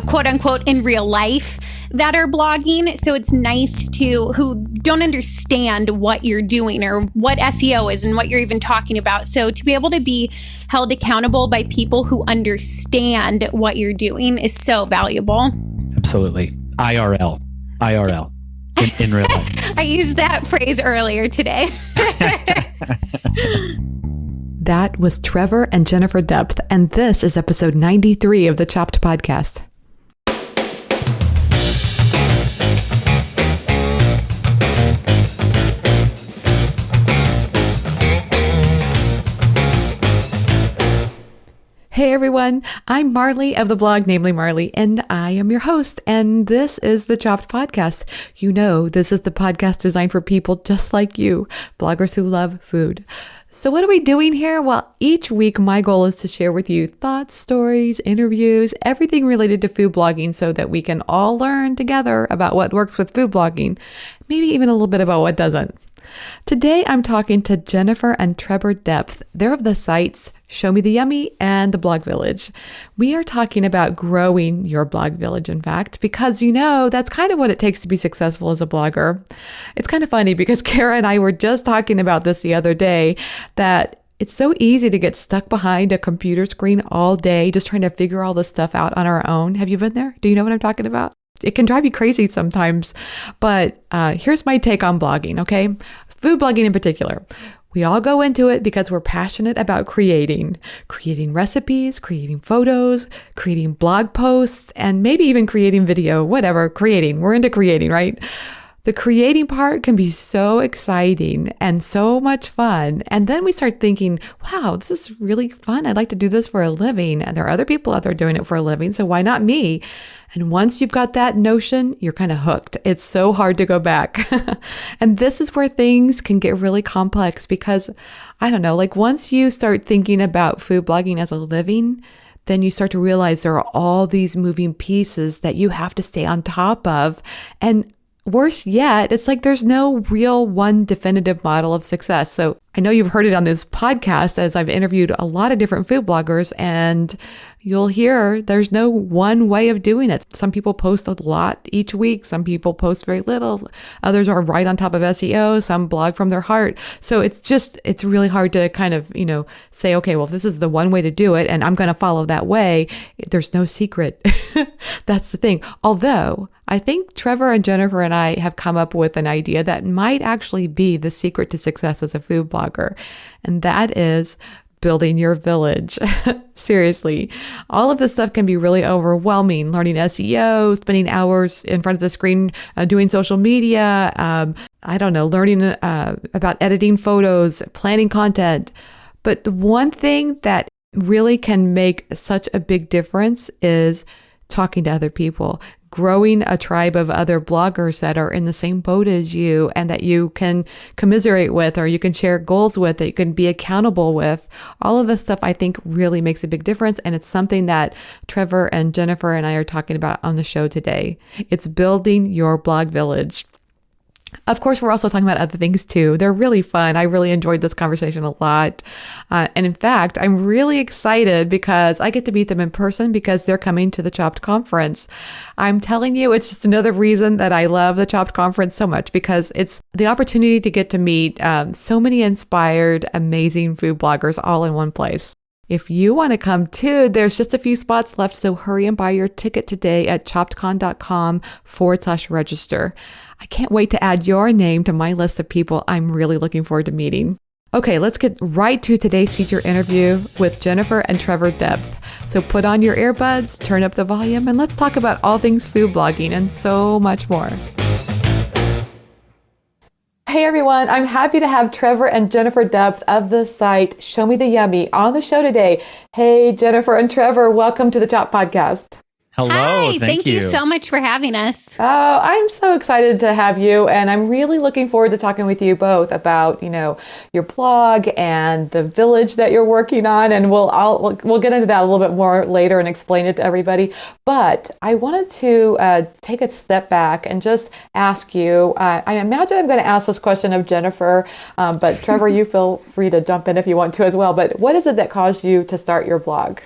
quote unquote, in real life that are blogging. So it's nice who don't understand what you're doing or what SEO is and what you're even talking about. So to be able to be held accountable by people who understand what you're doing is so valuable. Absolutely. IRL. In real life. I used that phrase earlier today. That was Trevor and Jennifer Debth, and this is episode 93 of the Chopped Podcast. Hey everyone, I'm Marley of the blog Namely Marley, and I am your host, and this is the Chopped Podcast. You know, this is the podcast designed for people just like you, bloggers who love food. So what are we doing here? Well, each week my goal is to share with you thoughts, stories, interviews, everything related to food blogging so that we can all learn together about what works with food blogging, maybe even a little bit about what doesn't. Today, I'm talking to Jennifer and Trevor Debth. They're of the sites Show Me the Yummy and the Blog Village. We are talking about growing your blog village, in fact, because that's kind of what it takes to be successful as a blogger. It's kind of funny because Kara and I were just talking about this the other day, that it's so easy to get stuck behind a computer screen all day, just trying to figure all this stuff out on our own. Have you been there? Do you know what I'm talking about? It can drive you crazy sometimes, but here's my take on blogging, okay? Food blogging in particular. We all go into it because we're passionate about creating recipes, creating photos, creating blog posts, and maybe even creating video, whatever, creating. We're into creating, right? The creating part can be so exciting and so much fun. And then we start thinking, wow, this is really fun. I'd like to do this for a living. And there are other people out there doing it for a living. So why not me? And once you've got that notion, you're kind of hooked. It's so hard to go back. And this is where things can get really complex because, once you start thinking about food blogging as a living, then you start to realize there are all these moving pieces that you have to stay on top of. And worse yet, it's like there's no real one definitive model of success. So I know you've heard it on this podcast as I've interviewed a lot of different food bloggers, and you'll hear there's no one way of doing it. Some people post a lot each week. Some people post very little. Others are right on top of SEO. Some blog from their heart. So it's really hard to kind of, say, okay, well, this is the one way to do it, and I'm going to follow that way. There's no secret. That's the thing. Although I think Trevor and Jennifer and I have come up with an idea that might actually be the secret to success as a food blogger. And that is building your village. Seriously, all of this stuff can be really overwhelming. Learning SEO, spending hours in front of the screen, doing social media, learning about editing photos, planning content. But one thing that really can make such a big difference is talking to other people, growing a tribe of other bloggers that are in the same boat as you and that you can commiserate with, or you can share goals with, that you can be accountable with. All of this stuff I think really makes a big difference. And it's something that Trevor and Jennifer and I are talking about on the show today. It's building your blog village. Of course, we're also talking about other things too. They're really fun. I really enjoyed this conversation a lot. And in fact, I'm really excited because I get to meet them in person because they're coming to the Chopped Conference. I'm telling you, it's just another reason that I love the Chopped Conference so much, because it's the opportunity to get to meet so many inspired, amazing food bloggers all in one place. If you want to come too, there's just a few spots left, so hurry and buy your ticket today at choppedcon.com/register. I can't wait to add your name to my list of people I'm really looking forward to meeting. Okay, let's get right to today's feature interview with Jennifer and Trevor Debth. So put on your earbuds, turn up the volume, and let's talk about all things food blogging and so much more. Hey everyone, I'm happy to have Trevor and Jennifer Debth of the site Show Me the Yummy on the show today. Hey Jennifer and Trevor, welcome to the Chopped Podcast. Hello. Hi, thank you so much for having us. Oh, I'm so excited to have you, and I'm really looking forward to talking with you both about, your blog and the village that you're working on, and we'll get into that a little bit more later and explain it to everybody. But I wanted to take a step back and just ask you. I imagine I'm going to ask this question of Jennifer, but Trevor, you feel free to jump in if you want to as well. But what is it that caused you to start your blog?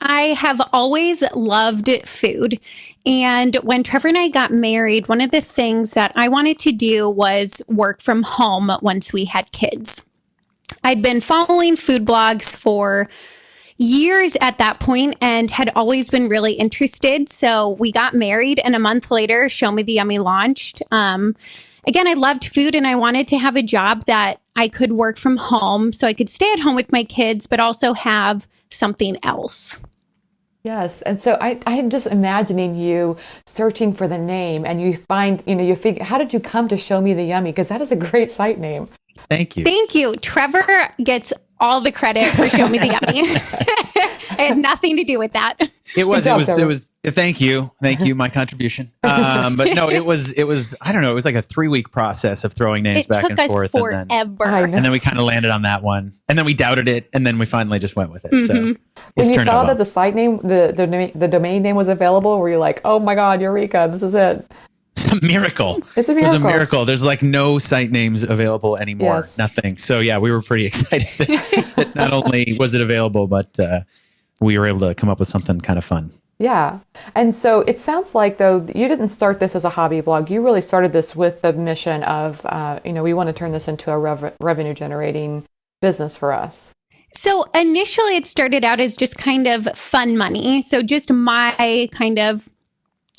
I have always loved food. And when Trevor and I got married, one of the things that I wanted to do was work from home once we had kids. I'd been following food blogs for years at that point and had always been really interested. So we got married, and a month later, Show Me the Yummy launched. Again, I loved food and I wanted to have a job that I could work from home so I could stay at home with my kids, but also have something else. Yes. And so I'm just imagining you searching for the name and you find, you figure, how did you come to Show Me the Yummy? Because that is a great site name. Thank you. Thank you. Trevor gets all the credit for Show Me the Yummy. I had nothing to do with that. It was, thank you. My contribution. But no, it was, I don't know, it was like a 3-week process of throwing names back and forth. It took us forever. And then we kind of landed on that one. And then we doubted it. And then we finally just went with it. So when you saw that the site name, the domain name was available, were you like, oh my God, Eureka, this is it? It's a miracle. It's a miracle. It was a miracle. There's like no site names available anymore. Yes. Nothing. So yeah, we were pretty excited that not only was it available, but we were able to come up with something kind of fun. Yeah. And so it sounds like, though, you didn't start this as a hobby blog. You really started this with the mission of, we want to turn this into a revenue generating business for us. So initially it started out as just kind of fun money. So just my kind of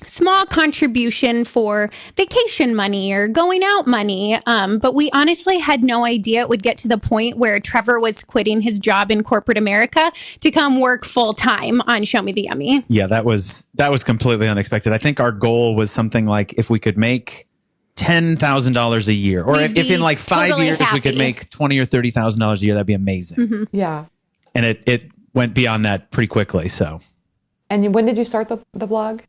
small contribution for vacation money or going out money. But we honestly had no idea it would get to the point where Trevor was quitting his job in corporate America to come work full time on Show Me the Yummy. Yeah, that was completely unexpected. I think our goal was something like if we could make $10,000 a year, or if in like 5 totally years happy. we could make $20,000 or $30,000 a year, that'd be amazing. Mm-hmm. Yeah. And it went beyond that pretty quickly. So. And when did you start the blog?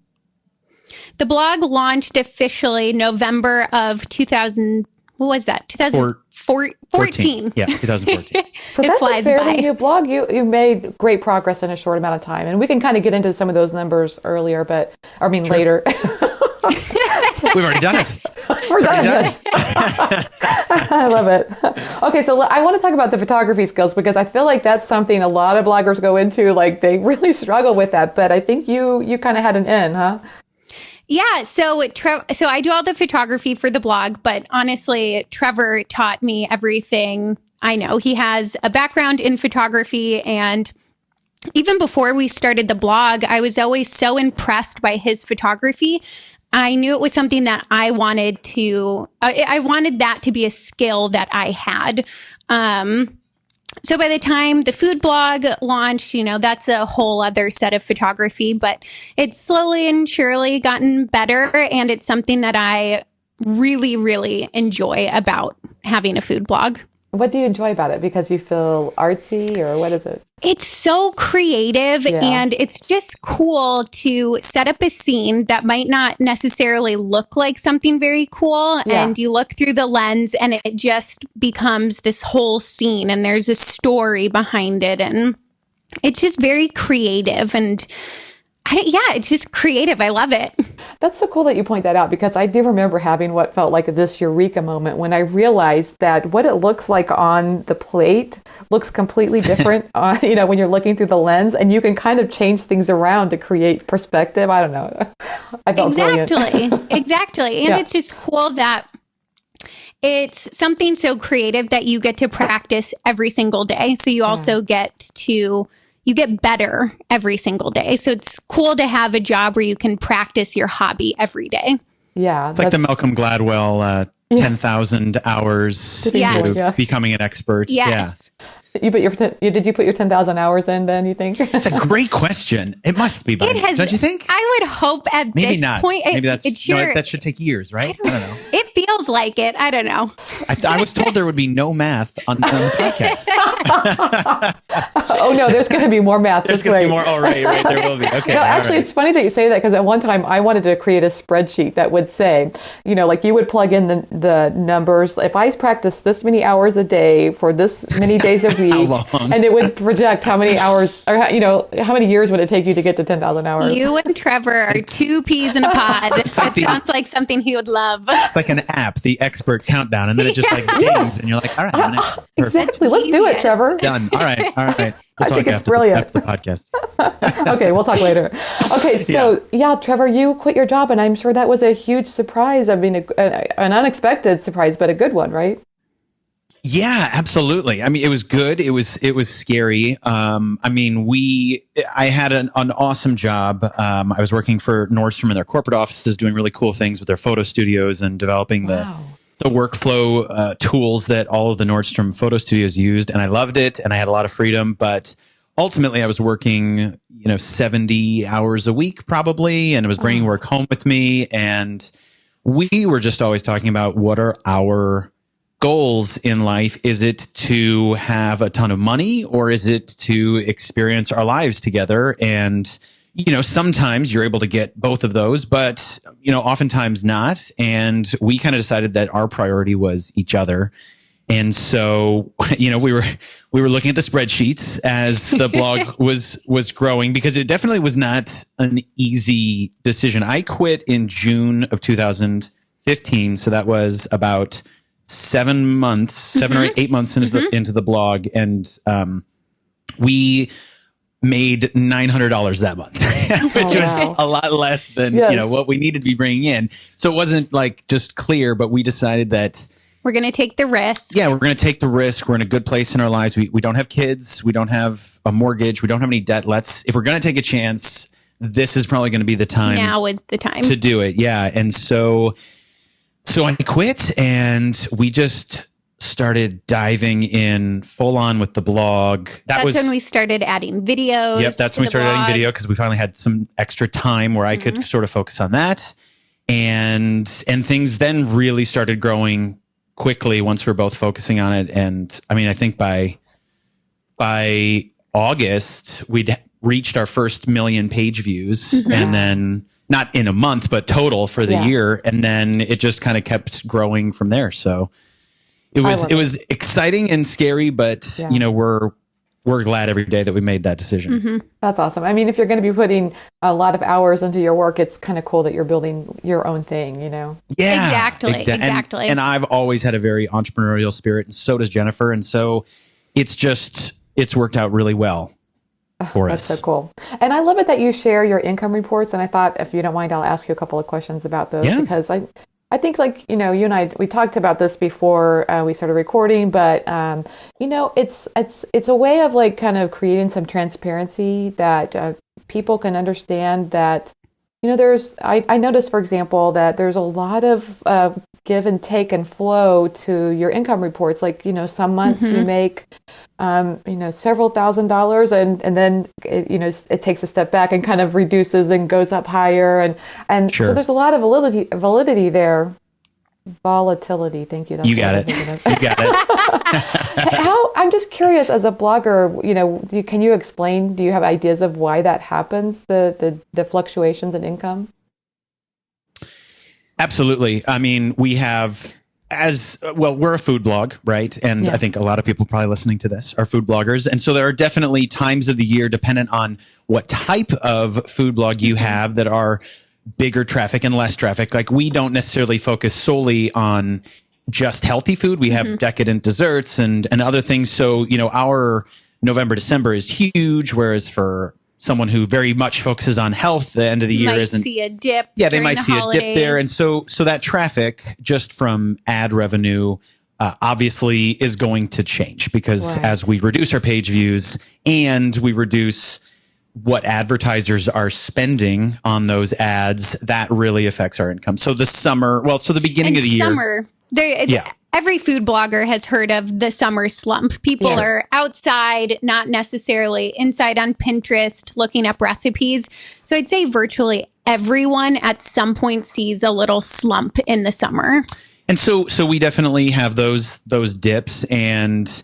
The blog launched officially November of 2000. What was that? 2014. Yeah, 2014. So that's a fairly new blog. You made great progress in a short amount of time, and we can kind of get into some of those numbers later. We've already done it. We're done. Yes. I love it. Okay, so I want to talk about the photography skills because I feel like that's something a lot of bloggers go into. Like they really struggle with that, but I think you kind of had an in, huh? Yeah, so I do all the photography for the blog, but honestly, Trevor taught me everything I know. He has a background in photography, and even before we started the blog, I was always so impressed by his photography. I knew it was something that I wanted that to be a skill that I had. So by the time the food blog launched, that's a whole other set of photography, but it's slowly and surely gotten better. And it's something that I really, really enjoy about having a food blog. What do you enjoy about it? Because you feel artsy, or what is it? It's so creative, and it's just cool to set up a scene that might not necessarily look like something very cool. Yeah. And you look through the lens and it just becomes this whole scene, and there's a story behind it. And it's just very creative, and it's just creative. I love it. That's so cool that you point that out, because I do remember having what felt like this eureka moment when I realized that what it looks like on the plate looks completely different when you're looking through the lens, and you can kind of change things around to create perspective. I don't know. I felt brilliant. Exactly. And it's just cool that it's something so creative that you get to practice every single day. So you also you get better every single day. So it's cool to have a job where you can practice your hobby every day. Yeah. It's like the Malcolm Gladwell 10,000 hours to becoming an expert. Yes. Yeah. Did you put your 10,000 hours in then, you think? That's a great question. It must be, don't you think? I would hope at Maybe this not. point. Maybe that should take years, right? I don't know. It feels like it. I don't know. I was told there would be no math on the podcast. Oh, no, there's going to be more math. There's going to be more. Oh, right. There will be. Okay. No, actually, It's funny that you say that, because at one time I wanted to create a spreadsheet that would say, like you would plug in the numbers. If I practice this many hours a day for this many days a week. How long? And it would project how many hours, or how many years would it take you to get to 10,000 hours? You and Trevor are two peas in a pod. That sounds like something he would love. It's like an app, the expert countdown, and then it just like dings, and you're like, all right, I'm gonna, exactly. Let's do it, Trevor. done. All right. I think it's brilliant. After the podcast. Okay, we'll talk later. Okay, so Trevor, you quit your job, and I'm sure that was a huge surprise. I mean, an unexpected surprise, but a good one, right? Yeah, absolutely. I mean, it was good. It was scary. I mean, I had an awesome job. I was working for Nordstrom in their corporate offices, doing really cool things with their photo studios and developing the workflow tools that all of the Nordstrom photo studios used. And I loved it, and I had a lot of freedom. But ultimately, I was working, 70 hours a week probably, and I was bringing work home with me. And we were just always talking about what are our goals in life. Is it to have a ton of money, or is it to experience our lives together? And, sometimes you're able to get both of those, but, oftentimes not. And we kind of decided that our priority was each other. And so, we were looking at the spreadsheets as the blog was growing, because it definitely was not an easy decision. I quit in June of 2015. So that was about 7 or 8 months into the blog. And we made $900 that month, which was a lot less than what we needed to be bringing in. So it wasn't like just clear, but we decided that we're going to take the risk. Yeah, we're going to take the risk. We're in a good place in our lives. We don't have kids. We don't have a mortgage. We don't have any debt. If we're going to take a chance, this is probably going to be the time. Now is the time to do it. Yeah. And so I quit, and we just started diving in full on with the blog. That's when we started adding videos. Yep, that's when we started adding video, because we finally had some extra time where I could sort of focus on that. And things then really started growing quickly once we were both focusing on it. And I mean, I think by August, we'd reached our first 1 million page views, and then not in a month, but total for the year. And then it just kind of kept growing from there. So it was exciting and scary, but we're glad every day that we made that decision. That's awesome. I mean, if you're going to be putting a lot of hours into your work, it's kind of cool that you're building your own thing, Yeah, exactly. And I've always had a very entrepreneurial spirit, and so does Jennifer. And so it's worked out really well for us. That's so cool. And I love it that you share your income reports. And I thought, if you don't mind, I'll ask you a couple of questions about those, because I think, like, you and I, we talked about this before we started recording, but, it's a way of like kind of creating some transparency that people can understand that, I noticed, for example, that there's a lot of give and take and flow to your income reports. Like, some months you make, several $1,000s, and then, it takes a step back and kind of reduces and goes up higher. And so there's a lot of validity there. Volatility. Thank you. That's you got it. You got it. I'm just curious, as a blogger, can you explain, do you have ideas of why that happens? The fluctuations in income? Absolutely. I mean, we have, we're a food blog, right? And I think a lot of people probably listening to this are food bloggers. And so there are definitely times of the year, dependent on what type of food blog you have, that are bigger traffic and less traffic. Like, we don't necessarily focus solely on just healthy food. We have decadent desserts and other things. So, our November, December is huge, whereas for someone who very much focuses on health, the end of the year isn't. See a dip. Yeah, they might see a dip there, and so that traffic just from ad revenue obviously is going to change, because as we reduce our page views and we reduce what advertisers are spending on those ads, that really affects our income. So the beginning of the year. Every food blogger has heard of the summer slump. People are outside, not necessarily inside on Pinterest, looking up recipes. So I'd say virtually everyone at some point sees a little slump in the summer. And so we definitely have those dips. And,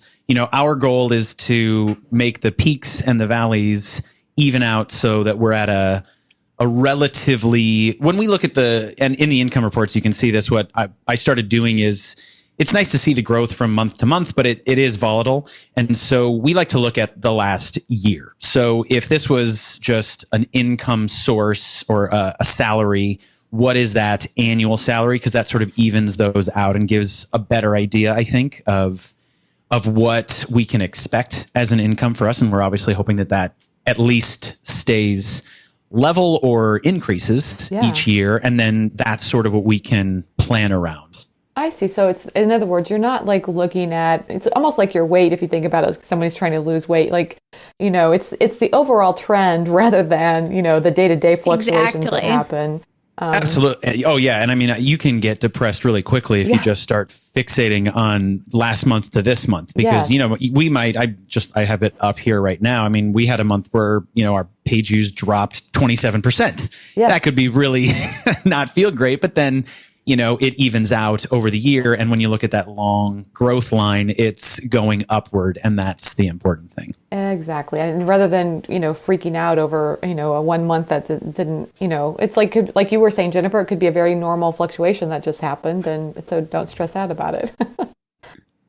our goal is to make the peaks and the valleys even out, so that we're at a relatively, when we look at and in the income reports, you can see this, what I started doing is it's nice to see the growth from month to month, but it is volatile. And so we like to look at the last year. So if this was just an income source or a salary, what is that annual salary? Because that sort of evens those out and gives a better idea, I think, of what we can expect as an income for us. And we're obviously hoping that at least stays level or increases each year. And then that's sort of what we can plan around. I see. So it's, in other words, you're not like looking at, it's almost like your weight, if you think about it, as somebody's trying to lose weight, like, it's the overall trend rather than, the day-to-day fluctuations that happen. Absolutely. Oh yeah. And I mean, you can get depressed really quickly if you just start fixating on last month to this month, because, we might, I have it up here right now. I mean, we had a month where, our page views dropped 27%. Yes. That could be really not feel great, but then, it evens out over the year. And when you look at that long growth line, it's going upward. And that's the important thing. Exactly. And rather than, freaking out over, a 1 month that didn't, it's like you were saying, Jennifer, it could be a very normal fluctuation that just happened. And so don't stress out about it.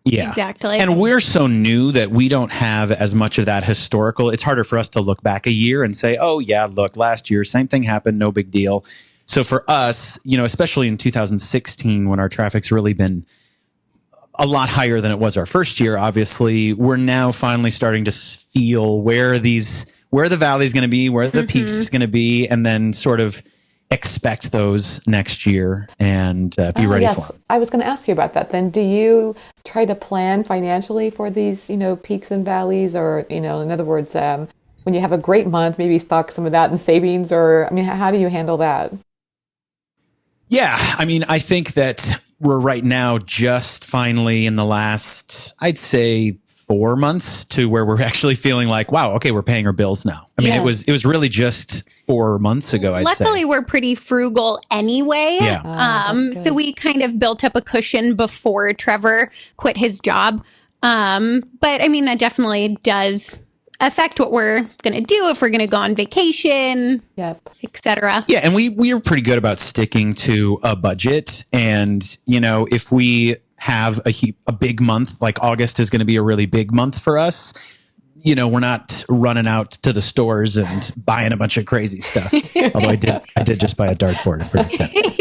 Yeah, exactly. And we're so new that we don't have as much of that historical. It's harder for us to look back a year and say, oh yeah, look, last year, same thing happened. No big deal. So for us, especially in 2016, when our traffic's really been a lot higher than it was our first year, obviously, we're now finally starting to feel where the valley's going to be, where the peak's going to be, and then sort of expect those next year and be ready for them. I was going to ask you about that then. Do you try to plan financially for these, peaks and valleys, or, in other words, when you have a great month, maybe stock some of that in savings, or, how do you handle that? Yeah, I think that we're right now just finally in the last, I'd say, 4 months to where we're actually feeling like, wow, okay, we're paying our bills now. It was really just 4 months ago, I'd say. Luckily, we're pretty frugal anyway. Yeah. So we kind of built up a cushion before Trevor quit his job. But that definitely does affect what we're going to do if we're going to go on vacation, etc. Yeah, and we are pretty good about sticking to a budget. And, if we have a big month, like August is going to be a really big month for us, we're not running out to the stores and buying a bunch of crazy stuff. Although I did just buy a dartboard. I'm pretty excited.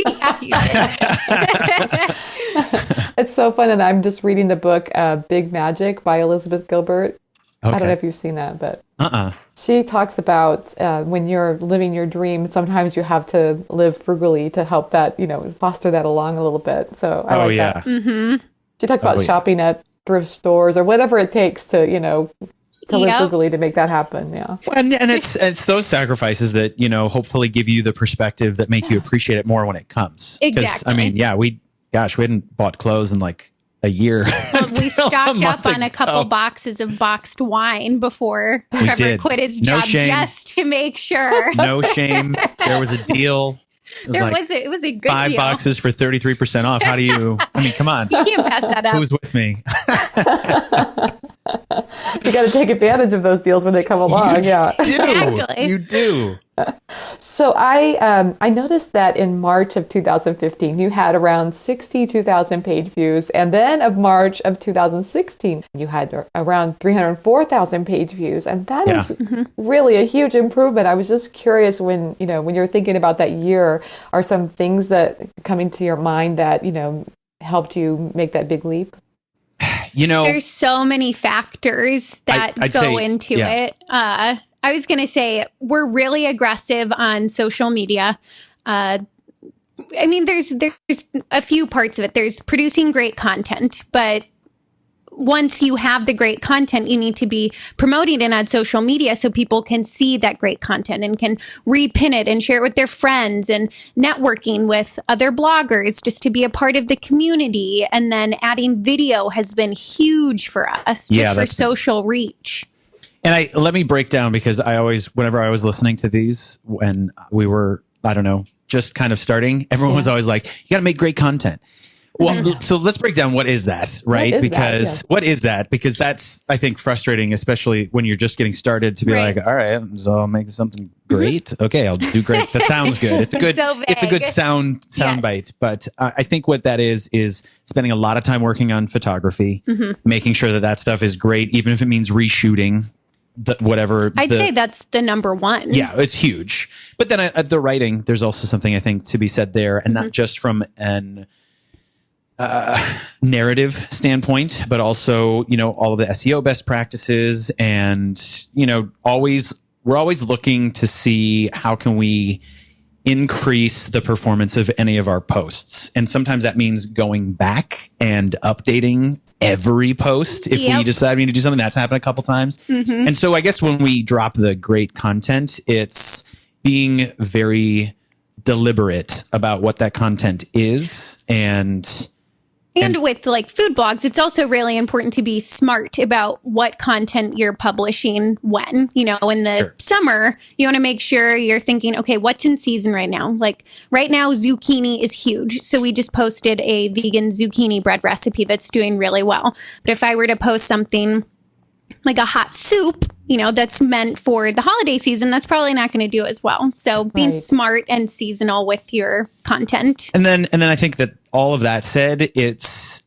It's so fun. And I'm just reading the book, Big Magic by Elizabeth Gilbert. Okay. I don't know if you've seen that, but she talks about when you're living your dream, sometimes you have to live frugally to help that, foster that along a little bit. So I like that. Mm-hmm. She talks about shopping at thrift stores or whatever it takes to, to live frugally to make that happen. Yeah. Well, and it's those sacrifices that, hopefully give you the perspective that make you appreciate it more when it comes. Exactly. We hadn't bought clothes in like a year. Well, we stocked up on a couple boxes of boxed wine before Trevor quit his job, just to make sure. No shame. There was a deal. It was a good 5 deal. boxes for 33% off. How do you? Come on. You can't pass that up. Who's with me? You got to take advantage of those deals when they come along. You do. So I noticed that in March of 2015, you had around 62,000 page views. And then of March of 2016, you had around 304,000 page views. And that is really a huge improvement. I was just curious when you're thinking about that year, are some things that coming to your mind that, helped you make that big leap? There's so many factors that go into it. I was going to say we're really aggressive on social media. There's a few parts of it. There's producing great content, but once you have the great content, you need to be promoting it on social media so people can see that great content and can repin it and share it with their friends, and networking with other bloggers just to be a part of the community. And then adding video has been huge for us for social reach. And let me break down, because whenever I was listening to these, when we were, just kind of starting, everyone was always like, you got to make great content. Well, so let's break down what is that, right? What is that? Because that's, I think, frustrating, especially when you're just getting started to be like, all right, so I'll make something great. Okay, I'll do great. That sounds good. It's a good, it's a good sound bite. But I think what that is spending a lot of time working on photography, making sure that stuff is great, even if it means reshooting. I'd say that's the number one. Yeah, it's huge. But then the writing, there's also something I think to be said there, and not just from an narrative standpoint, but also, all of the SEO best practices, and we're always looking to see how can we increase the performance of any of our posts. And sometimes that means going back and updating every post if we decide we need to do something. That's happened a couple times. And so I guess when we drop the great content, it's being very deliberate about what that content is. And with like food blogs, it's also really important to be smart about what content you're publishing when. In the summer, you want to make sure you're thinking, okay, what's in season right now? Like right now, zucchini is huge. So we just posted a vegan zucchini bread recipe that's doing really well. But if I were to post something like a hot soup, that's meant for the holiday season, that's probably not going to do as well. So being smart and seasonal with your content. And then I think that all of that said, it's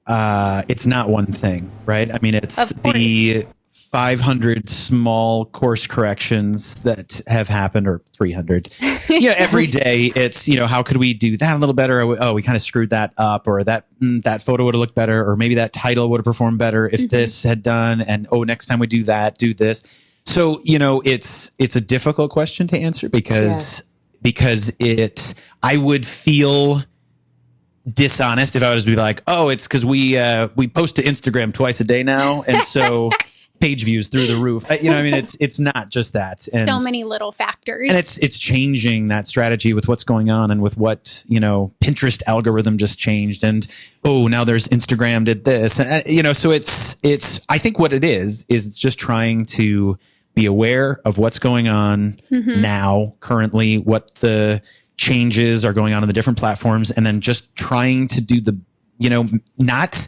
not one thing, right? I mean, it's the 500 small course corrections that have happened, or 300. Every day it's, how could we do that a little better? Oh, we kind of screwed that up, or that photo would have looked better, or maybe that title would have performed better if this had done. And next time we do that, do this. So, it's a difficult question to answer because I would feel dishonest if I was to be like, oh, it's because we post to Instagram twice a day now, and so page views through the roof. It's not just that. And so many little factors. And it's changing that strategy with what's going on and with what, Pinterest algorithm just changed, and now there's Instagram did this. And, so it's I think what it is just trying to be aware of what's going on now, currently, what the changes are going on the different platforms, and then just trying to do the, not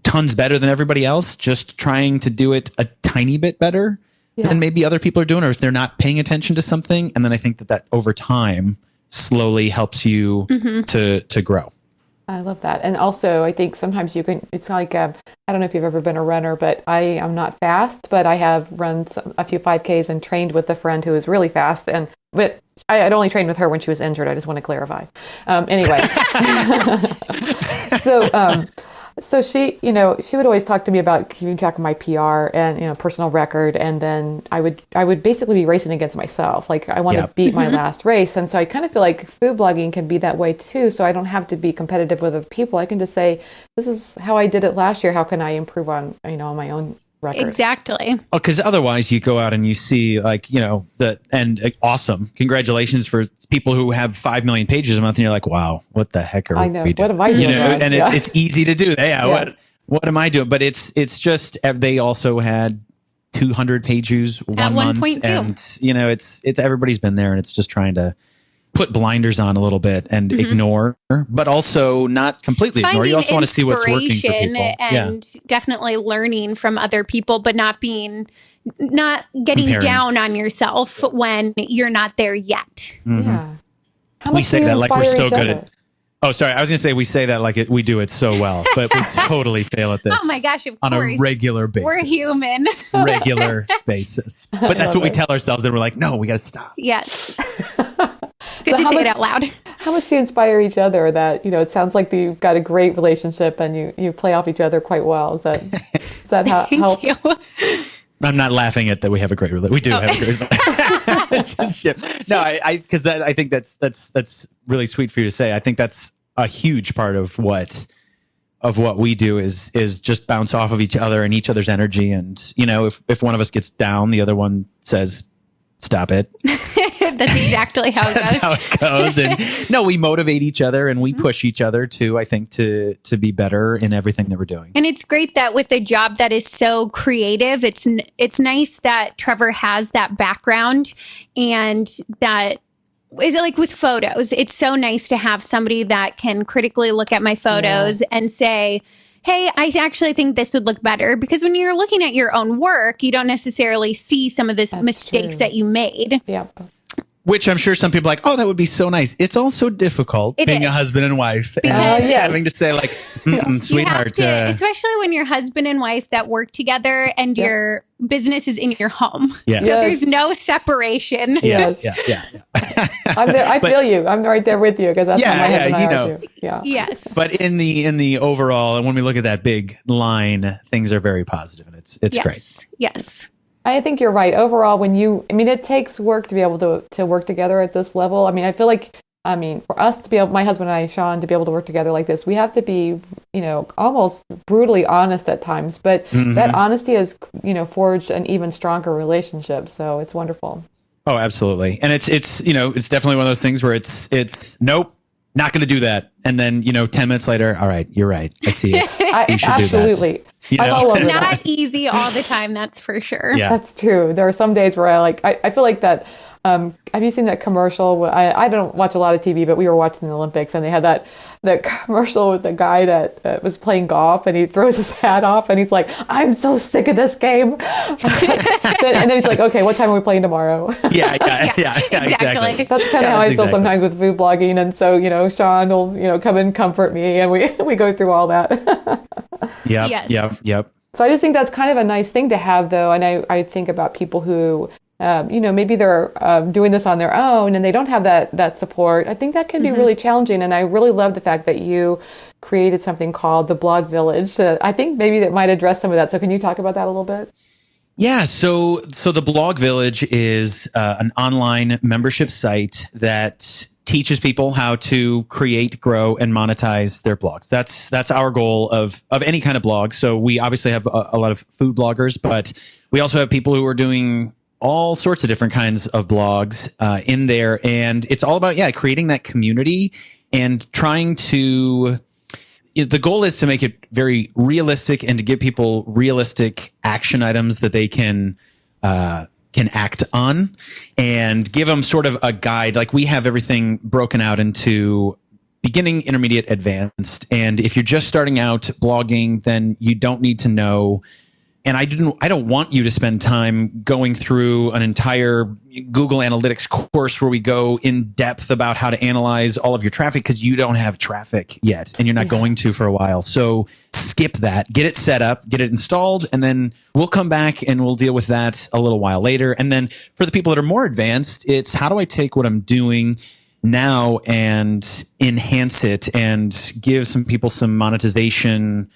tons better than everybody else, just trying to do it a tiny bit better than maybe other people are doing, or if they're not paying attention to something. And then I think that over time slowly helps you to grow. I love that. And also I think sometimes it's like, I don't know if you've ever been a runner, but I am not fast, but I have run a few 5Ks and trained with a friend who is really fast. But I'd only trained with her when she was injured. I just want to clarify. Anyway. So she would always talk to me about keeping track of my PR and, personal record. And then I would basically be racing against myself. Like I want to beat my last race. And so I kind of feel like food blogging can be that way too. So I don't have to be competitive with other people. I can just say, this is how I did it last year. How can I improve on my own record? Exactly. Oh, because otherwise you go out and you see awesome. Congratulations for people who have 5 million pages a month, and you're like, wow, what the heck are we doing? What am I doing? And it's easy to do. What am I doing? But it's just they also had 200 pages one month, and it's everybody's been there, and it's just trying to put blinders on a little bit and ignore, but also not completely ignore. You also want to see what's working for people. And definitely learning from other people, but not getting down on yourself when you're not there yet. Yeah. We say that like we're so good at. Oh, sorry. I was going to say we say that like we do it so well, but we totally fail at this. Oh my gosh, of on course. A regular basis. We're human. Regular basis. But that's what we tell ourselves, and we're like, no, we got to stop. Yes. Good to say it out loud. How much do you inspire each other? That it sounds like you've got a great relationship and you play off each other quite well. Is that how? Thank you. I'm not laughing at that. We have a great relationship. We do have a great relationship. No, because I think that's really sweet for you to say. I think that's a huge part of what we do is just bounce off of each other and each other's energy. And if one of us gets down, the other one says, "Stop it." That's exactly how it goes. That's how it goes. And no, we motivate each other and we push each other too, I think, to be better in everything that we're doing. And it's great that with a job that is so creative, it's nice that Trevor has that background and that is it like with photos? It's so nice to have somebody that can critically look at my photos and say, hey, I actually think this would look better. Because when you're looking at your own work, you don't necessarily see some of this mistake that you made. Yep. Which I'm sure some people are like, oh, that would be so nice. It's also difficult being a husband and wife and having to say like, sweetheart. Especially when you're husband and wife that work together and your business is in your home. Yes. So there's no separation. Yeah. I'm there. I feel you. I'm right there with you because that's how my husband and I are too. Yeah. Yes. But in the overall, and when we look at that big line, things are very positive, and it's great. Yes. I think you're right. Overall, it takes work to be able to work together at this level. I mean, I feel like, for us to be able, my husband and I, Sean, to be able to work together like this, we have to be, almost brutally honest at times. But that honesty has, forged an even stronger relationship. So it's wonderful. Oh, absolutely. And it's definitely one of those things where it's nope, not going to do that. And then, 10 minutes later, all right, you're right. I see it. You should absolutely. do that. I'm all over It's not that. easy all the time, that's for sure. Yeah. That's true. There are some days where I feel like that. Have you seen that commercial? I don't watch a lot of TV, but we were watching the Olympics and they had that commercial with the guy that was playing golf and he throws his hat off and he's like, I'm so sick of this game. and then he's like, okay, what time are we playing tomorrow? Yeah, exactly. That's kind of how I feel sometimes with food blogging. And so, Sean will, come and comfort me and we go through all that. Yep. So I just think that's kind of a nice thing to have, though. And I think about people who, maybe they're doing this on their own and they don't have that support. I think that can be really challenging. And I really love the fact that you created something called the Blog Village. So I think maybe that might address some of that. So can you talk about that a little bit? Yeah, so the Blog Village is an online membership site that teaches people how to create, grow, and monetize their blogs. That's our goal of any kind of blog. So we obviously have a lot of food bloggers, but we also have people who are doing all sorts of different kinds of blogs in there. And it's all about, creating that community and trying to... The goal is to make it very realistic and to give people realistic action items that they can act on and give them sort of a guide. Like we have everything broken out into beginning, intermediate, advanced. And if you're just starting out blogging, then you don't need to know. And I don't want you to spend time going through an entire Google Analytics course where we go in depth about how to analyze all of your traffic because you don't have traffic yet and you're not going to for a while. So skip that, get it set up, get it installed, and then we'll come back and we'll deal with that a little while later. And then for the people that are more advanced, it's how do I take what I'm doing now and enhance it and give some people some monetization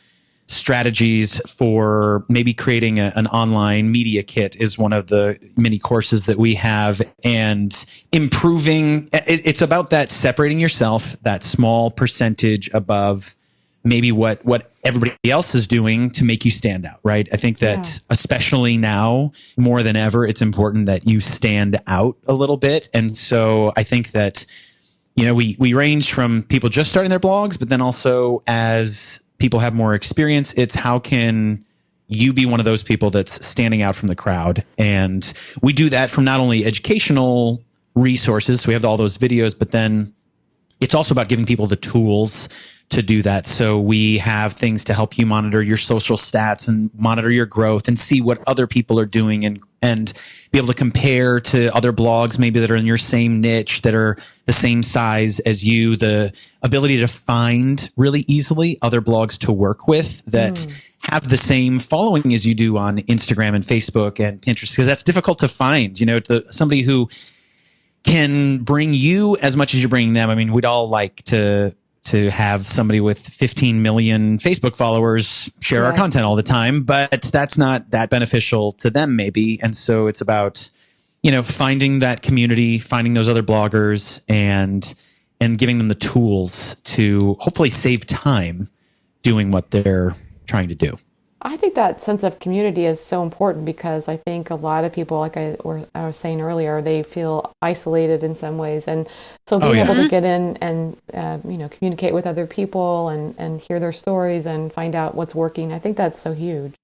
strategies for maybe creating an online media kit is one of the mini courses that we have, and improving. It's about that separating yourself, that small percentage above maybe what everybody else is doing to make you stand out, right? I think that especially now more than ever, it's important that you stand out a little bit. And so I think that, we range from people just starting their blogs, but then also as people have more experience, it's how can you be one of those people that's standing out from the crowd? And we do that from not only educational resources, so we have all those videos, but then it's also about giving people the tools to do that. So we have things to help you monitor your social stats and monitor your growth and see what other people are doing and be able to compare to other blogs maybe that are in your same niche, that are the same size as you, the ability to find really easily other blogs to work with that have the same following as you do on Instagram and Facebook and Pinterest, because that's difficult to find, somebody who can bring you as much as you're bringing them. I mean, we'd all like to have somebody with 15 million Facebook followers share our content all the time, but that's not that beneficial to them maybe. And so it's about, finding that community, finding those other bloggers and giving them the tools to hopefully save time doing what they're trying to do. I think that sense of community is so important because I think a lot of people, like I was saying earlier, they feel isolated in some ways. And so being able to get in and, communicate with other people and hear their stories and find out what's working, I think that's so huge.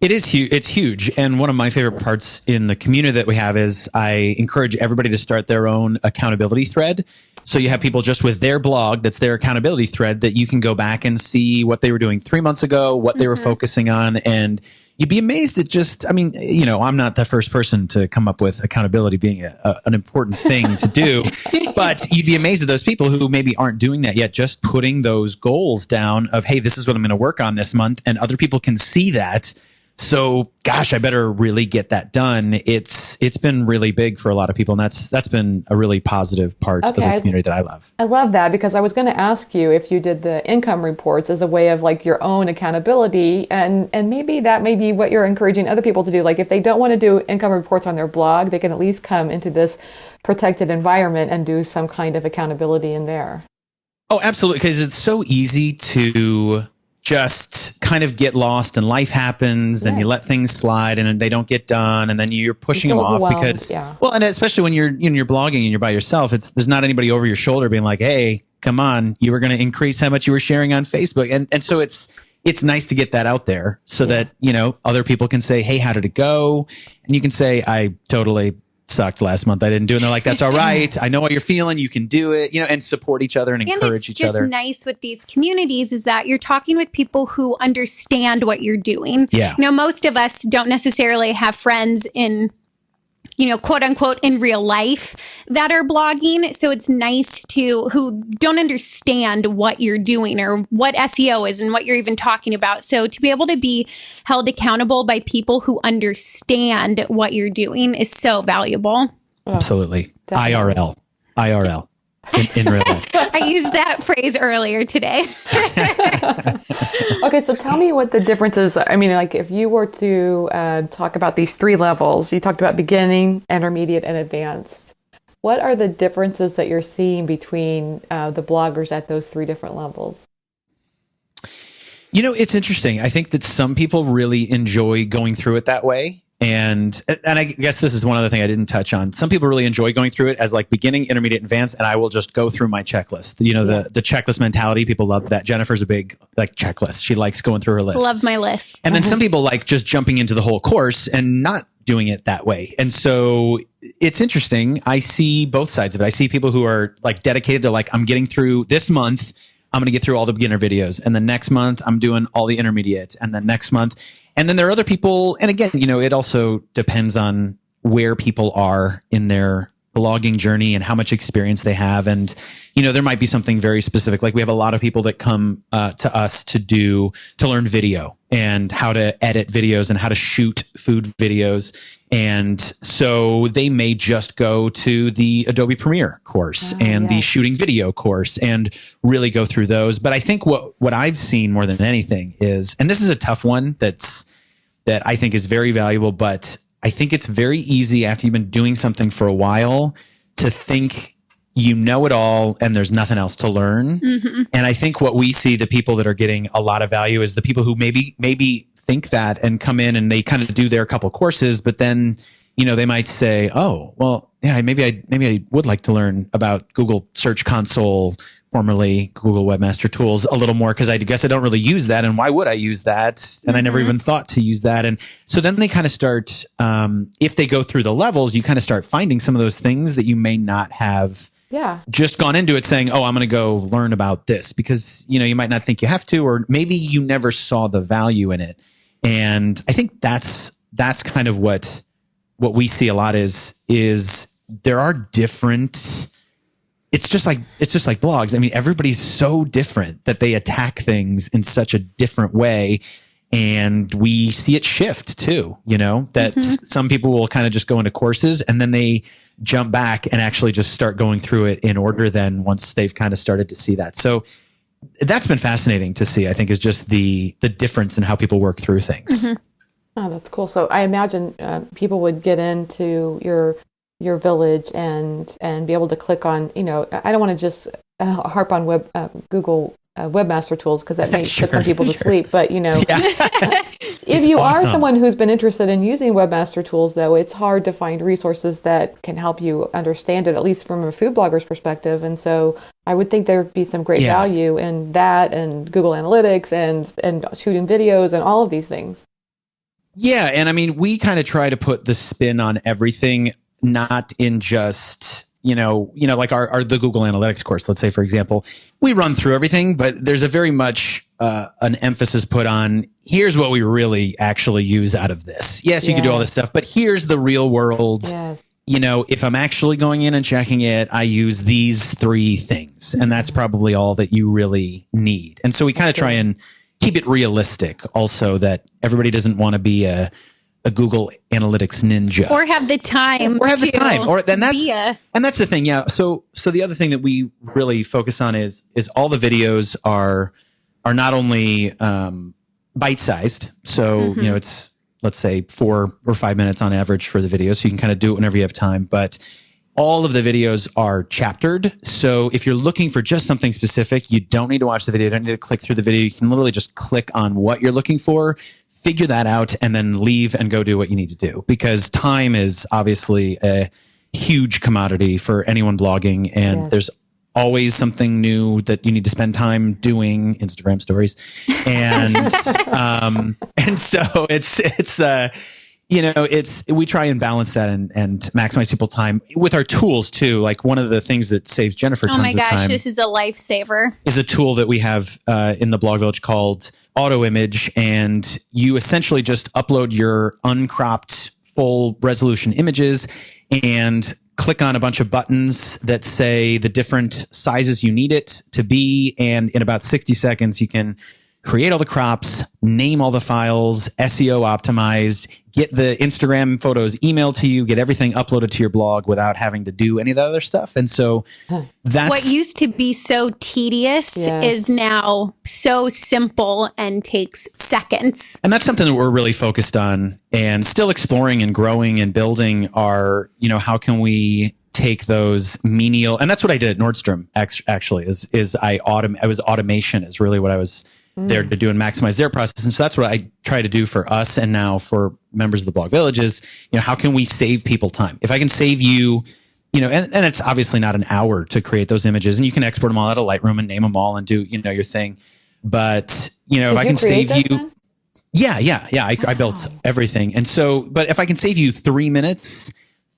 It is huge. It's huge. And one of my favorite parts in the community that we have is I encourage everybody to start their own accountability thread. So you have people just with their blog, that's their accountability thread, that you can go back and see what they were doing 3 months ago, what they were focusing on. And you'd be amazed at just, I mean, you know, I'm not the first person to come up with accountability being an important thing to do, but you'd be amazed at those people who maybe aren't doing that yet, just putting those goals down of, hey, this is what I'm going to work on this month. And other people can see that. So, gosh, I better really get that done. It's been really big for a lot of people, and that's been a really positive part of the community that I love. I love that, because I was going to ask you if you did the income reports as a way of like your own accountability, and maybe that may be what you're encouraging other people to do. Like if they don't want to do income reports on their blog, they can at least come into this protected environment and do some kind of accountability in there. Oh, absolutely, because it's so easy to just kind of get lost and life happens and you let things slide and they don't get done, and then you're pushing them off because well, and especially when you're blogging and you're by yourself, there's not anybody over your shoulder being like, hey, come on, you were going to increase how much you were sharing on Facebook. And so it's nice to get that out there so that, you know, other people can say, hey, how did it go? And you can say, I totally sucked last month, I didn't do it. And they're like, that's all right. I know what you're feeling. You can do it, you know, and support each other and encourage each other. And it's just nice with these communities is that you're talking with people who understand what you're doing. Yeah. You know, most of us don't necessarily have friends in, you know, quote unquote, in real life that are blogging. So it's nice who don't understand what you're doing or what SEO is and what you're even talking about. So to be able to be held accountable by people who understand what you're doing is so valuable. Absolutely. Definitely. IRL. In real life. I used that phrase earlier today. Okay, so tell me what the difference is. I mean, like if you were to talk about these 3 levels, you talked about beginning, intermediate, and advanced. What are the differences that you're seeing between the bloggers at those 3 different levels? You know, it's interesting. I think that some people really enjoy going through it that way. And I guess this is one other thing I didn't touch on. Some people really enjoy going through it as like beginning, intermediate, advanced, and I will just go through my checklist. You know, the checklist mentality, people love that. Jennifer's a big like checklist. She likes going through her list. Love my list. And then some people like just jumping into the whole course and not doing it that way. And so it's interesting. I see both sides of it. I see people who are like dedicated. They're like, I'm getting through this month. I'm going to get through all the beginner videos. And the next month I'm doing all the intermediate. And the next month. And then there are other people, and again, you know, it also depends on where people are in their blogging journey and how much experience they have. And, you know, there might be something very specific. Like we have a lot of people that come to us to learn video and how to edit videos and how to shoot food videos. And so they may just go to the Adobe Premiere course and the shooting video course and really go through those. But I think what I've seen more than anything is, and this is a tough one that I think is very valuable, but I think it's very easy after you've been doing something for a while to think you know it all and there's nothing else to learn. Mm-hmm. And I think what we see, the people that are getting a lot of value is the people who maybe think that and come in and they kind of do their couple courses, but then, you know, they might say, oh, well, yeah, maybe I would like to learn about Google Search Console, formerly Google Webmaster Tools, a little more, because I guess I don't really use that. And why would I use that? And I never even thought to use that. And so then they kind of start, if they go through the levels, you kind of start finding some of those things that you may not have just gone into it saying, oh, I'm going to go learn about this, because, you know, you might not think you have to, or maybe you never saw the value in it. And I think that's kind of what we see a lot is there are different. It's just like blogs. I mean, everybody's so different that they attack things in such a different way. And we see it shift too, you know, that some people will kind of just go into courses and then they jump back and actually just start going through it in order then once they've kind of started to see that. So that's been fascinating to see, I think, is just the difference in how people work through things. Mm-hmm. Oh, that's cool. So I imagine people would get into your village and be able to click on, you know, I don't want to just harp on Google Webmaster Tools, because that may put some people to sleep, but you know, if you are someone who's been interested in using Webmaster Tools, though, it's hard to find resources that can help you understand it, at least from a food blogger's perspective. And so I would think there would be some great value in that, and Google Analytics and shooting videos and all of these things. Yeah. And I mean, we kind of try to put the spin on everything, not in just, like the Google Analytics course, let's say, for example, we run through everything, but there's a very much an emphasis put on here's what we really actually use out of this. Yes, you can do all this stuff, but here's the real world. Yes. If I'm actually going in and checking it, I use these 3 things, and that's probably all that you really need. And so we kind of try and keep it realistic also, that everybody doesn't want to be a Google Analytics ninja or have the time and that's the thing. Yeah. So the other thing that we really focus on is all the videos are not only bite-sized. So, it's, let's say 4 or 5 minutes on average for the video. So you can kind of do it whenever you have time, but all of the videos are chaptered. So if you're looking for just something specific, you don't need to watch the video. You don't need to click through the video. You can literally just click on what you're looking for, figure that out, and then leave and go do what you need to do. Because time is obviously a huge commodity for anyone blogging. And there's always something new that you need to spend time doing, Instagram stories. And, and so we try and balance that and maximize people's time with our tools too. Like one of the things that saves Jennifer tons of time. This is a lifesaver. Is a tool that we have in the Blog Village called Auto Image, and you essentially just upload your uncropped full resolution images and click on a bunch of buttons that say the different sizes you need it to be, and in about 60 seconds you can create all the crops, name all the files, SEO optimized, get the Instagram photos emailed to you, get everything uploaded to your blog without having to do any of the other stuff. And so that's what used to be so tedious is now so simple and takes seconds. And that's something that we're really focused on and still exploring and growing and building our, how can we take those menial, and that's what I did at Nordstrom actually I was automation is really what I was there to do and maximize their process. And so that's what I try to do for us. And now for members of the Blog Village is, how can we save people time? If I can save you, and it's obviously not an hour to create those images, and you can export them all out of Lightroom and name them all and do, your thing. But, if I can save you, then? I built everything. And so, but if I can save you 3 minutes,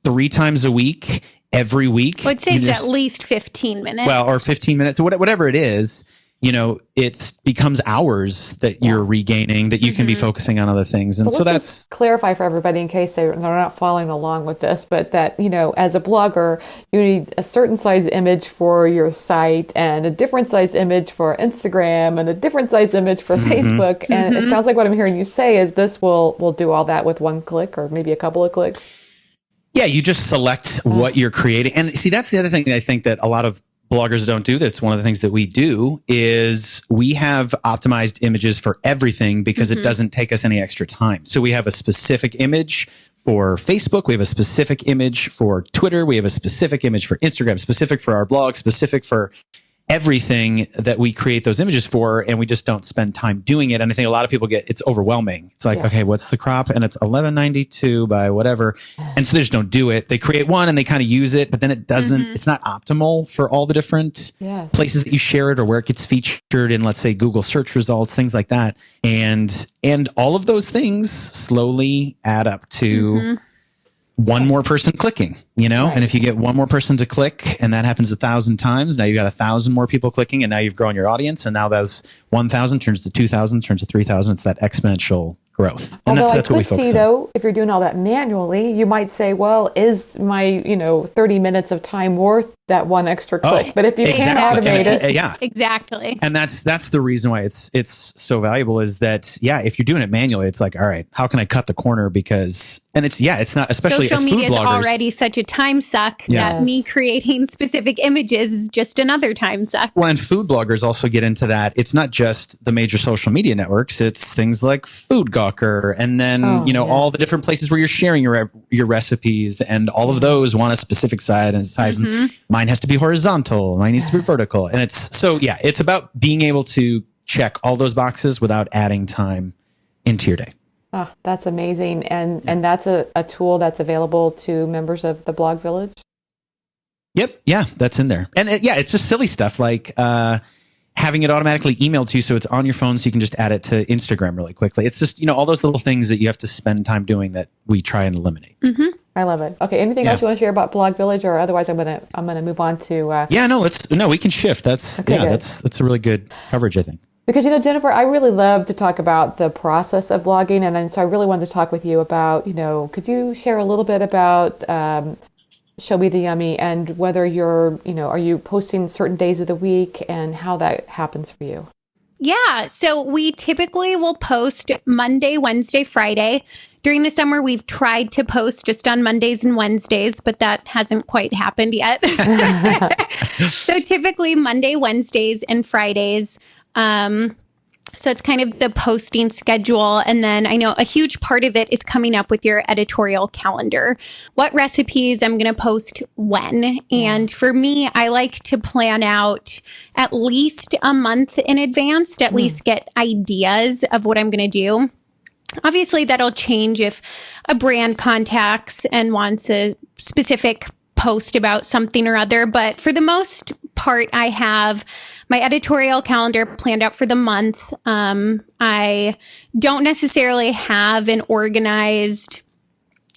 3 times a week, every week. Well, it saves at least 15 minutes. Well, or 15 minutes, whatever it is. It becomes hours that you're regaining that you can be focusing on other things. And so that's just clarify for everybody in case they're not following along with this, but that, as a blogger, you need a certain size image for your site and a different size image for Instagram and a different size image for Facebook. And it sounds like what I'm hearing you say is this will do all that with one click or maybe a couple of clicks. Yeah, you just select what you're creating. And see, that's the other thing that I think that a lot of bloggers don't do. That's one of the things that we do is we have optimized images for everything because it doesn't take us any extra time. So we have a specific image for Facebook. We have a specific image for Twitter. We have a specific image for Instagram, specific for our blog, specific for everything that we create those images for, and we just don't spend time doing it. And I think a lot of people it's overwhelming. It's like, okay, what's the crop? And it's 1192 by whatever. And so they just don't do it. They create one and they kind of use it, but then it doesn't, it's not optimal for all the different places that you share it or where it gets featured in, let's say, Google search results, things like that. And all of those things slowly add up to one more person clicking, and if you get one more person to click and that happens 1,000 times, now you've got 1,000 more people clicking and now you've grown your audience. And now those 1,000 turns to 2,000, turns to 3,000. It's that exponential growth. And Although that's what we focus on. Though, if you're doing all that manually, you might say, well, is my, 30 minutes of time worth that one extra click? But if you can't automate it. Exactly. And that's the reason why it's so valuable is that, if you're doing it manually, it's like, all right, how can I cut the corner? Because, and it's not, especially social as food media is bloggers, already such a time suck that me creating specific images is just another time suck. Well, and food bloggers also get into that. It's not just the major social media networks. It's things like Food Gawker, and then all the different places where you're sharing your recipes, and all of those want a specific size. And mine has to be horizontal. Mine needs to be vertical. And it's about being able to check all those boxes without adding time into your day. Oh, that's amazing. And that's a tool that's available to members of the Blog Village? Yep. Yeah, that's in there. And it's just silly stuff like, having it automatically emailed to you so it's on your phone so you can just add it to Instagram really quickly. It's just, all those little things that you have to spend time doing that we try and eliminate. Mm-hmm. I love it. Okay, anything else you want to share about Blog Village, or otherwise I'm gonna move on to we can shift. That's a really good coverage, I think. Because, Jennifer, I really love to talk about the process of blogging. And so I really wanted to talk with you about, could you share a little bit about Show Me the Yummy and whether you're, are you posting certain days of the week and how that happens for you? Yeah. So we typically will post Monday, Wednesday, Friday. During the summer, we've tried to post just on Mondays and Wednesdays, but that hasn't quite happened yet. So typically Monday, Wednesdays, and Fridays. So it's kind of the posting schedule. And then I know a huge part of it is coming up with your editorial calendar. What recipes I'm going to post when. And for me, I like to plan out at least a month in advance to at least get ideas of what I'm going to do. Obviously, that'll change if a brand contacts and wants a specific post about something or other. But for the most part, I have my editorial calendar planned out for the month. I don't necessarily have an organized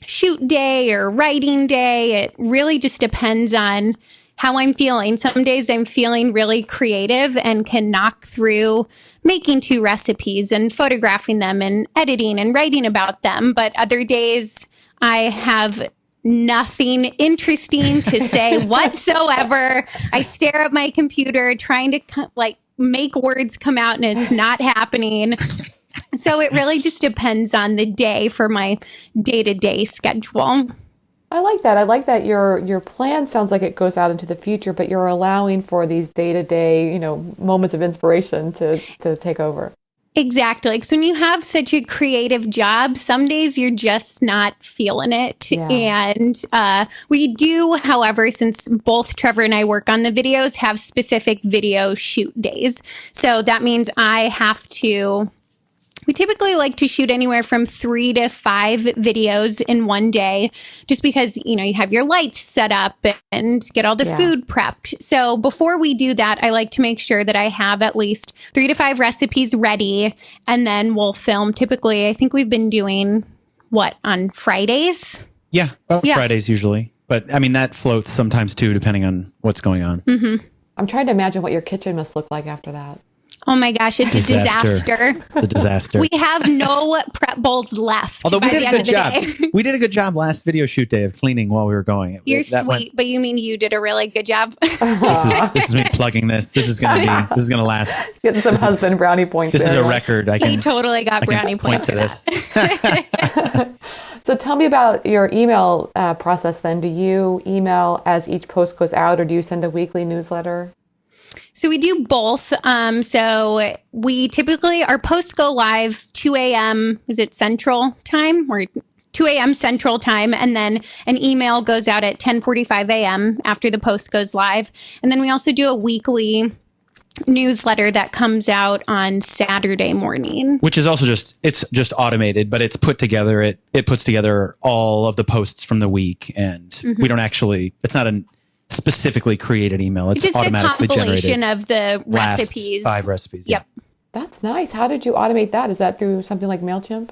shoot day or writing day. It really just depends on how I'm feeling. Some days I'm feeling really creative and can knock through making 2 recipes and photographing them and editing and writing about them. But other days I have nothing interesting to say whatsoever. I stare at my computer trying to make words come out and it's not happening. So it really just depends on the day for my day-to-day schedule. I like that. I like that your plan sounds like it goes out into the future, but you're allowing for these day-to-day, moments of inspiration to take over. Exactly. So when you have such a creative job, some days you're just not feeling it. Yeah. And we do, however, since both Trevor and I work on the videos, have specific video shoot days. So that means we typically like to shoot anywhere from 3 to 5 videos in one day, just because, you have your lights set up and get all the food prepped. So before we do that, I like to make sure that I have at least 3 to 5 recipes ready, and then we'll film. Typically, I think we've been doing on Fridays? Yeah, Fridays usually. But I mean, that floats sometimes too, depending on what's going on. Mm-hmm. I'm trying to imagine what your kitchen must look like after that. Oh my gosh, it's a disaster. It's a disaster. We have no prep bowls left. Although we did a good job. We did a good job last video shoot day of cleaning while we were going. You're sweet, but you mean you did a really good job. This is me plugging this. This is gonna last. Getting some husband brownie points. This is a record. He totally got brownie points to this. So tell me about your email process then. Do you email as each post goes out, or do you send a weekly newsletter? So we do both. So we typically, our posts go live 2 a.m. Is it Central Time? Or 2 a.m. Central Time. And then an email goes out at 10:45 a.m. after the post goes live. And then we also do a weekly newsletter that comes out on Saturday morning. Which is also it's just automated, but it's put together. It puts together all of the posts from the week. And we don't actually, it's not a specifically created email. It's just automatically a compilation generated of the recipes. 5 recipes. Yep. That's nice. How did you automate that? Is that through something like MailChimp?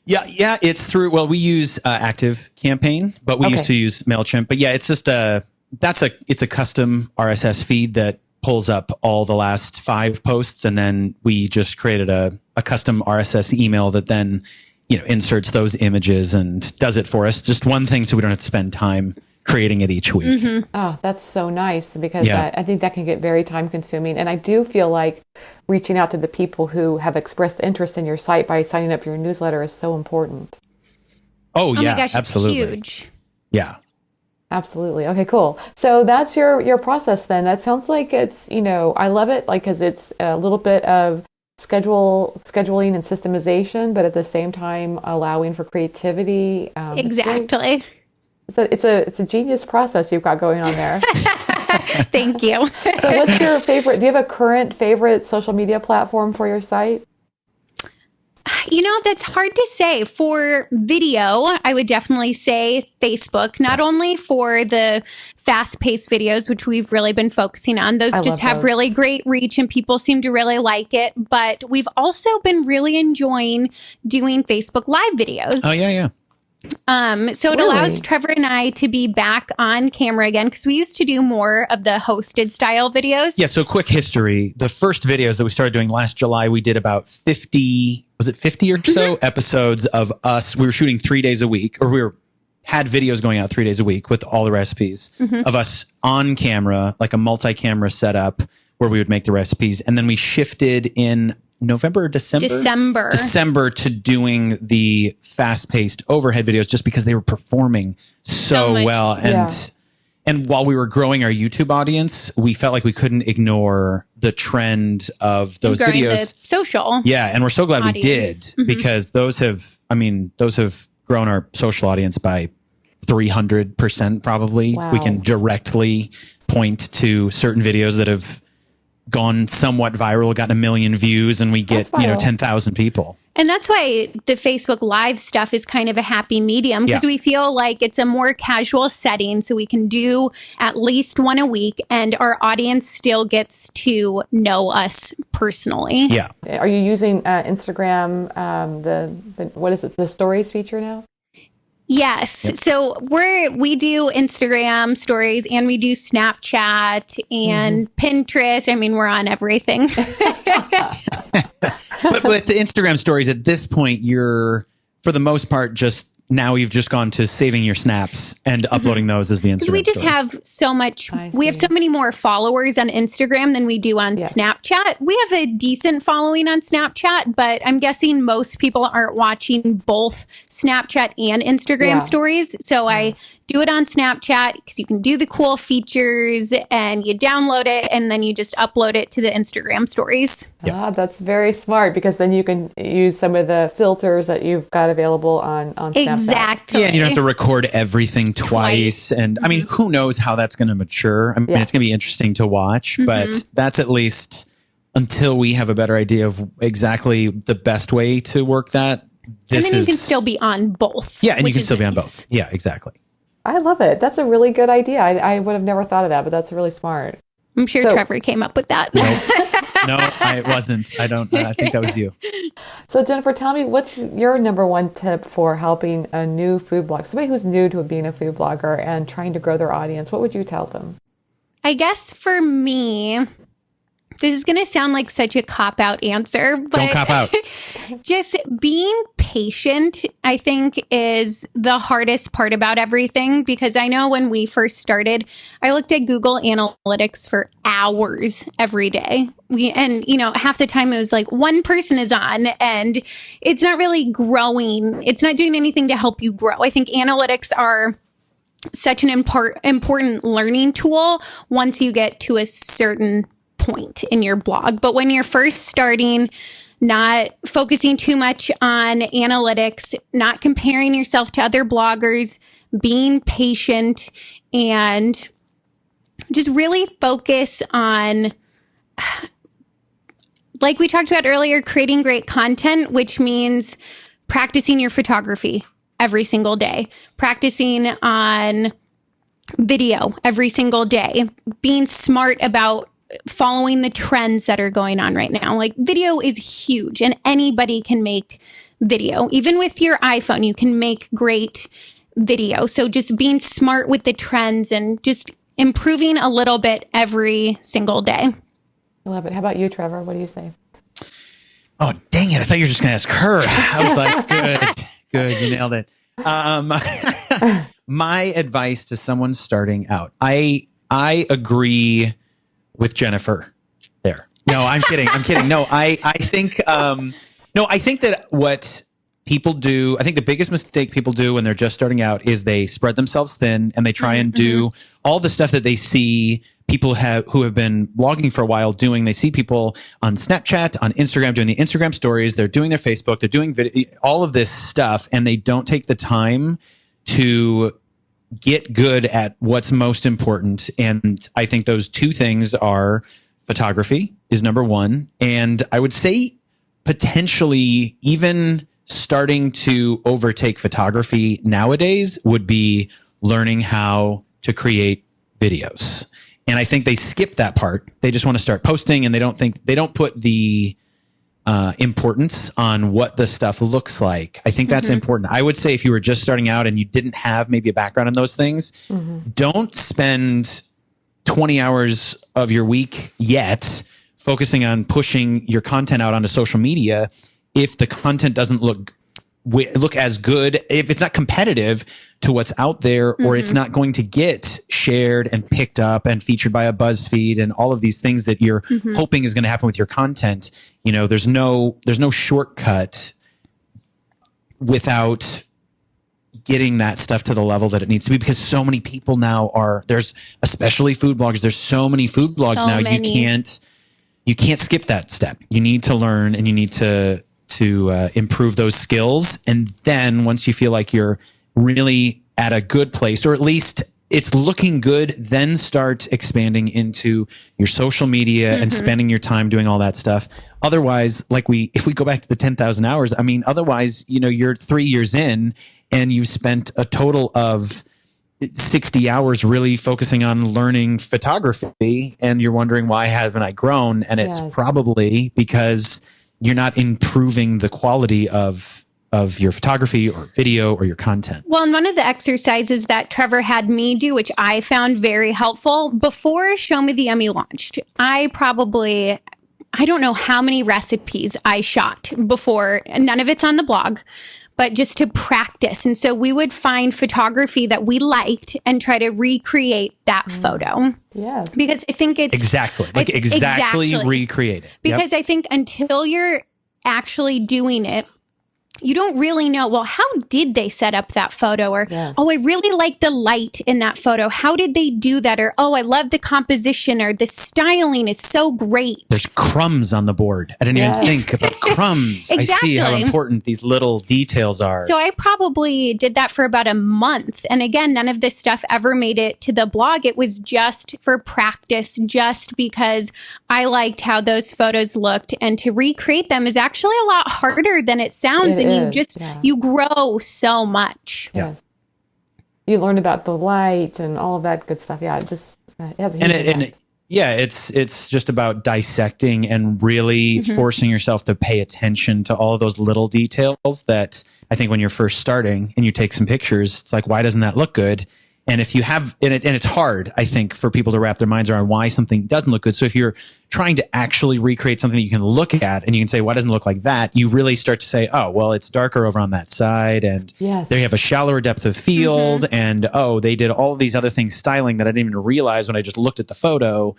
Yeah. It's through, we use Active Campaign, but we used to use MailChimp. But yeah, it's just it's a custom RSS feed that pulls up all the last 5 posts. And then we just created a custom RSS email that then, inserts those images and does it for us. Just one thing so we don't have to spend time creating it each week. Mm-hmm. Oh, that's so nice, because I think that can get very time consuming. And I do feel like reaching out to the people who have expressed interest in your site by signing up for your newsletter is so important. Oh my gosh, absolutely. It's huge. Yeah. Absolutely. Okay, cool. So that's your process then. That sounds like it's, I love it, because it's a little bit of scheduling and systemization, but at the same time allowing for creativity. Exactly. It's a genius process you've got going on there. Thank you. So what's your favorite, do you have a current favorite social media platform for your site? That's hard to say. For video, I would definitely say Facebook, not only for the fast-paced videos, which we've really been focusing on. Those just have really great reach and people seem to really like it. But we've also been really enjoying doing Facebook Live videos. Oh, yeah. So it allows Trevor and I to be back on camera again, because we used to do more of the hosted style videos. Yeah. So quick history. The first videos that we started doing last July, we did about 50, was it 50 or so episodes of us. We were shooting 3 days a week, or had videos going out 3 days a week with all the recipes of us on camera, like a multi-camera setup where we would make the recipes. And then we shifted in November or December to doing the fast-paced overhead videos, just because they were performing so well. And while we were growing our YouTube audience, we felt like we couldn't ignore the trend of those videos. The social. Yeah, and we're so glad audience. We did, because those have grown our social audience by 300% probably. Wow. We can directly point to certain videos that have gone somewhat viral, gotten 1 million views, and we get 10,000 people. And that's why the Facebook Live stuff is kind of a happy medium, because we feel like it's a more casual setting, so we can do at least one a week and our audience still gets to know us personally. Yeah. Are you using Instagram, what is it, the stories feature now? Yes. Yep. So we do Instagram stories and we do Snapchat and Pinterest. I mean, we're on everything. But with the Instagram stories at this point, you're, for the most part, you've just gone to saving your snaps and uploading those as the Instagram stories. We just have so much, we have so many more followers on Instagram than we do on Snapchat. We have a decent following on Snapchat, but I'm guessing most people aren't watching both Snapchat and Instagram stories. So I do it on Snapchat because you can do the cool features and you download it and then you just upload it to the Instagram stories. That's very smart, because then you can use some of the filters that you've got available on Snapchat. Exactly. Yeah, and you don't have to record everything twice. And I mean, who knows how that's going to mature? I mean, it's going to be interesting to watch, but that's at least until we have a better idea of exactly the best way to work that. And then you can still be on both. Yeah, and you can still be on both. Yeah, exactly. I love it. That's a really good idea. I would have never thought of that, but that's really smart. I'm sure Trevor came up with that. No, I wasn't. I think that was you. So Jennifer, tell me, what's your number one tip for helping a new food blogger, somebody who's new to being a food blogger and trying to grow their audience? What would you tell them? I guess for me, this is going to sound like such a cop-out answer, but don't cop out. Just being patient, I think, is the hardest part about everything, because I know when we first started, I looked at Google Analytics for hours every day. Half the time it was like one person is on and it's not really growing. It's not doing anything to help you grow. I think analytics are such an important learning tool once you get to a certain point in your blog. But when you're first starting, not focusing too much on analytics, not comparing yourself to other bloggers, being patient, and just really focus on, like we talked about earlier, creating great content, which means practicing your photography every single day, practicing on video every single day, being smart about following the trends that are going on right now. Like, video is huge and anybody can make video. Even with your iPhone, you can make great video. So just being smart with the trends and just improving a little bit every single day. I love it. How about you, Trevor? What do you say? Oh, dang it. I thought you were just going to ask her. I was like, good. You nailed it. My advice to someone starting out, I agree with Jennifer there. No, I'm kidding. No, I think that what people do, I think the biggest mistake people do when they're just starting out is they spread themselves thin and they try and do all the stuff that they see people who have been blogging for a while doing. They see people on Snapchat, on Instagram, doing the Instagram stories. They're doing their Facebook. They're doing all of this stuff, and they don't take the time to get good at what's most important. And I think those two things are photography is number one. And I would say potentially even starting to overtake photography nowadays would be learning how to create videos. And I think they skip that part. They just want to start posting, and they don't put the importance on what the stuff looks like. I think that's important. I would say if you were just starting out and you didn't have maybe a background in those things, don't spend 20 hours of your week yet focusing on pushing your content out onto social media if the content doesn't look as good, if it's not competitive to what's out there, or it's not going to get shared and picked up and featured by a BuzzFeed and all of these things that you're hoping is going to happen with your content. You know, there's no shortcut without getting that stuff to the level that it needs to be, because so many people now there's especially food bloggers. There's so many food blogs now. You can't skip that step. You need to learn, and you need to improve those skills. And then once you feel like you're really at a good place, or at least it's looking good, then start expanding into your social media and spending your time doing all that stuff. Otherwise, if we go back to the 10,000 hours, I mean, otherwise, you know, you're 3 years in and you've spent a total of 60 hours really focusing on learning photography, and you're wondering, why haven't I grown? And it's probably because you're not improving the quality of your photography or video or your content. Well, and one of the exercises that Trevor had me do, which I found very helpful, before Show Me the Yummy launched, I don't know how many recipes I shot before. None of it's on the blog, but just to practice. And so we would find photography that we liked and try to recreate that photo. Yes. Because I think it's exactly recreate it. Because I think until you're actually doing it, you don't really know, well, how did they set up that photo? Or, oh, I really like the light in that photo. How did they do that? Or, oh, I love the composition, or the styling is so great. There's crumbs on the board. I didn't even think about crumbs. Exactly. I see how important these little details are. So I probably did that for about a month. And again, none of this stuff ever made it to the blog. It was just for practice, just because I liked how those photos looked. And to recreate them is actually a lot harder than it sounds. You grow so much. Yes. You learn about the light and all of that good stuff. Yeah, it just it has a huge impact. It's just about dissecting and really forcing yourself to pay attention to all of those little details that I think when you're first starting and you take some pictures, it's like, why doesn't that look good? And if you have, and it's hard, I think, for people to wrap their minds around why something doesn't look good. So if you're trying to actually recreate something that you can look at and you can say, why doesn't it look like that? You really start to say, oh, well, it's darker over on that side. And they have a shallower depth of field. And, oh, they did all of these other things styling that I didn't even realize when I just looked at the photo.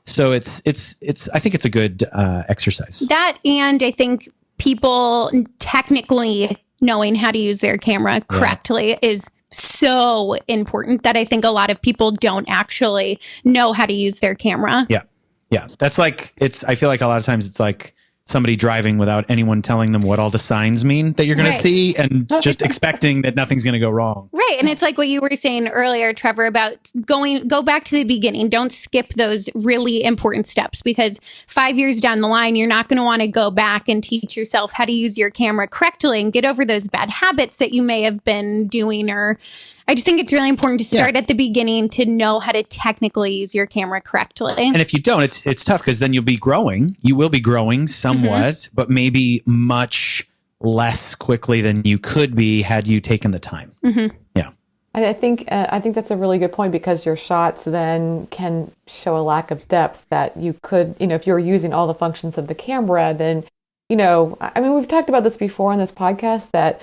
So I think it's a good exercise. That, and I think people technically knowing how to use their camera correctly is so important, that I think a lot of people don't actually know how to use their camera. Yeah. That's like, I feel like a lot of times it's like somebody driving without anyone telling them what all the signs mean that you're going to see, and just expecting that nothing's going to go wrong. Right. And it's like what you were saying earlier, Trevor, about go back to the beginning. Don't skip those really important steps, because 5 years down the line, you're not going to want to go back and teach yourself how to use your camera correctly and get over those bad habits that you may have been doing. Or I just think it's really important to start at the beginning to know how to technically use your camera correctly. And if you don't, it's tough, because then you'll be growing. You will be growing somewhat, but maybe much less quickly than you could be had you taken the time. Yeah. And I think that's a really good point, because your shots then can show a lack of depth that you could, if you're using all the functions of the camera, then, I mean, we've talked about this before on this podcast, that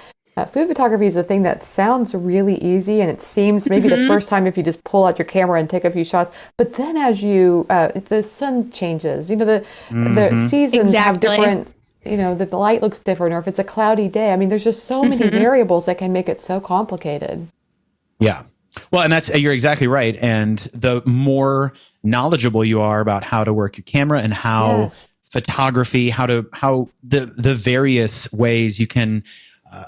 food photography is a thing that sounds really easy, and it seems maybe the first time if you just pull out your camera and take a few shots, but then as the sun changes, the seasons have different, the light looks different, or if it's a cloudy day, I mean, there's just so many variables that can make it so complicated. Yeah. Well, and you're exactly right. And the more knowledgeable you are about how to work your camera and how photography, how the various ways you can